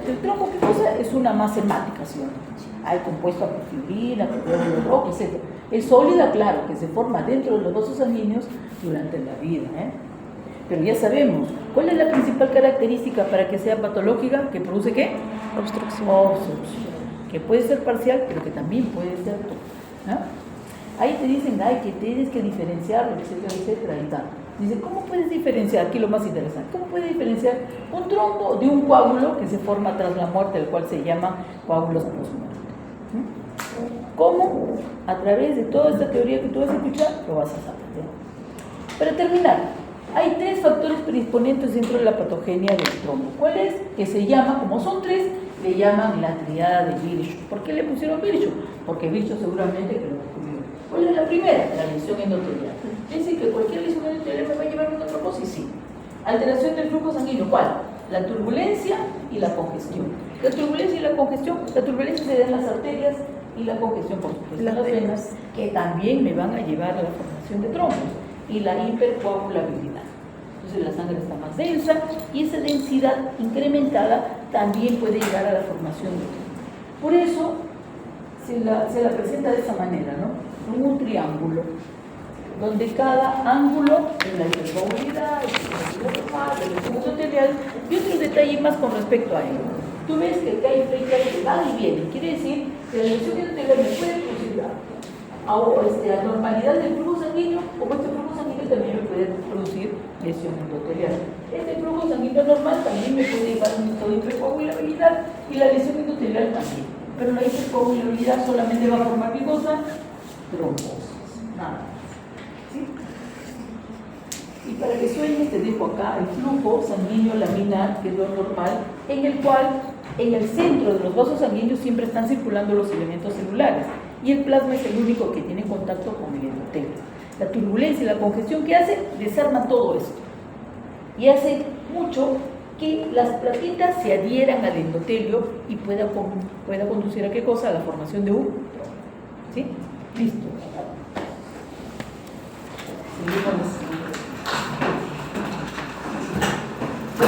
el trombo, ¿qué cosa? Es una masa hemática, ¿sí? Hay compuesto a fibrina, glóbulos rojos, etc. Es sólida, claro, que se forma dentro de los vasos sanguíneos durante la vida, ¿eh? Pero ya sabemos, ¿cuál es la principal característica para que sea patológica? ¿Que produce qué? Obstrucción. Obstrucción. Que puede ser parcial, pero que también puede ser total, ¿no? Ahí te dicen, ay, que tienes que diferenciarlo, etcétera, etcétera, y tal. Dice, ¿cómo puedes diferenciar? Aquí lo más interesante, ¿cómo puedes diferenciar un trombo de un coágulo que se forma tras la muerte, el cual se llama coágulos postmuertos? ¿Cómo? A través de toda esta teoría que tú vas a escuchar, lo vas a saber, ¿sí? Para terminar, hay 3 factores predisponentes dentro de la patogenia del trombo. ¿Cuál es? Que se llama, como son 3, le llaman la triada de Virchow. ¿Por qué le pusieron Virchow? Porque Virchow seguramente que lo descubrió. ¿Cuál es la primera? La lesión endotelial. Es decir, que cualquier lesión endotelial me va a llevar a una trombosis, sí. Alteración del flujo sanguíneo, ¿cuál? La turbulencia y la congestión. La turbulencia y la congestión, la turbulencia se da en las arterias y la congestión, por supuesto, en las venas, que también me van a llevar a la formación de trombos, y la hipercoagulabilidad. Entonces la sangre está más densa, y esa densidad incrementada también puede llegar a la formación de trombos. Por eso se la presenta de esa manera, ¿no? Un triángulo, donde cada ángulo es la hipercoagulabilidad, la lesión endotelial, y otro detalle más con respecto a ello. Tú ves que acá hay flecha que va y viene, quiere decir que la lesión endotelial me puede producir anormalidad del flujo sanguíneo, como este flujo sanguíneo también me puede producir lesión endotelial. Este flujo sanguíneo normal también me puede llevar a un estado de hipercoagulabilidad, y la lesión endotelial también. Pero la hipercoagulabilidad solamente va a formar ¿qué cosa? Trombosis, nada más. ¿Sí? Y para que sueñes te dejo acá el flujo sanguíneo laminar, que es lo normal, en el cual en el centro de los vasos sanguíneos siempre están circulando los elementos celulares, y el plasma es el único que tiene contacto con el endotelio. La turbulencia y la congestión, ¿qué hace? Desarma todo esto, y hace mucho que las plaquetas se adhieran al endotelio y pueda conducir a ¿qué cosa? A la formación de un trombo. ¿Sí? Listo. Seguimos.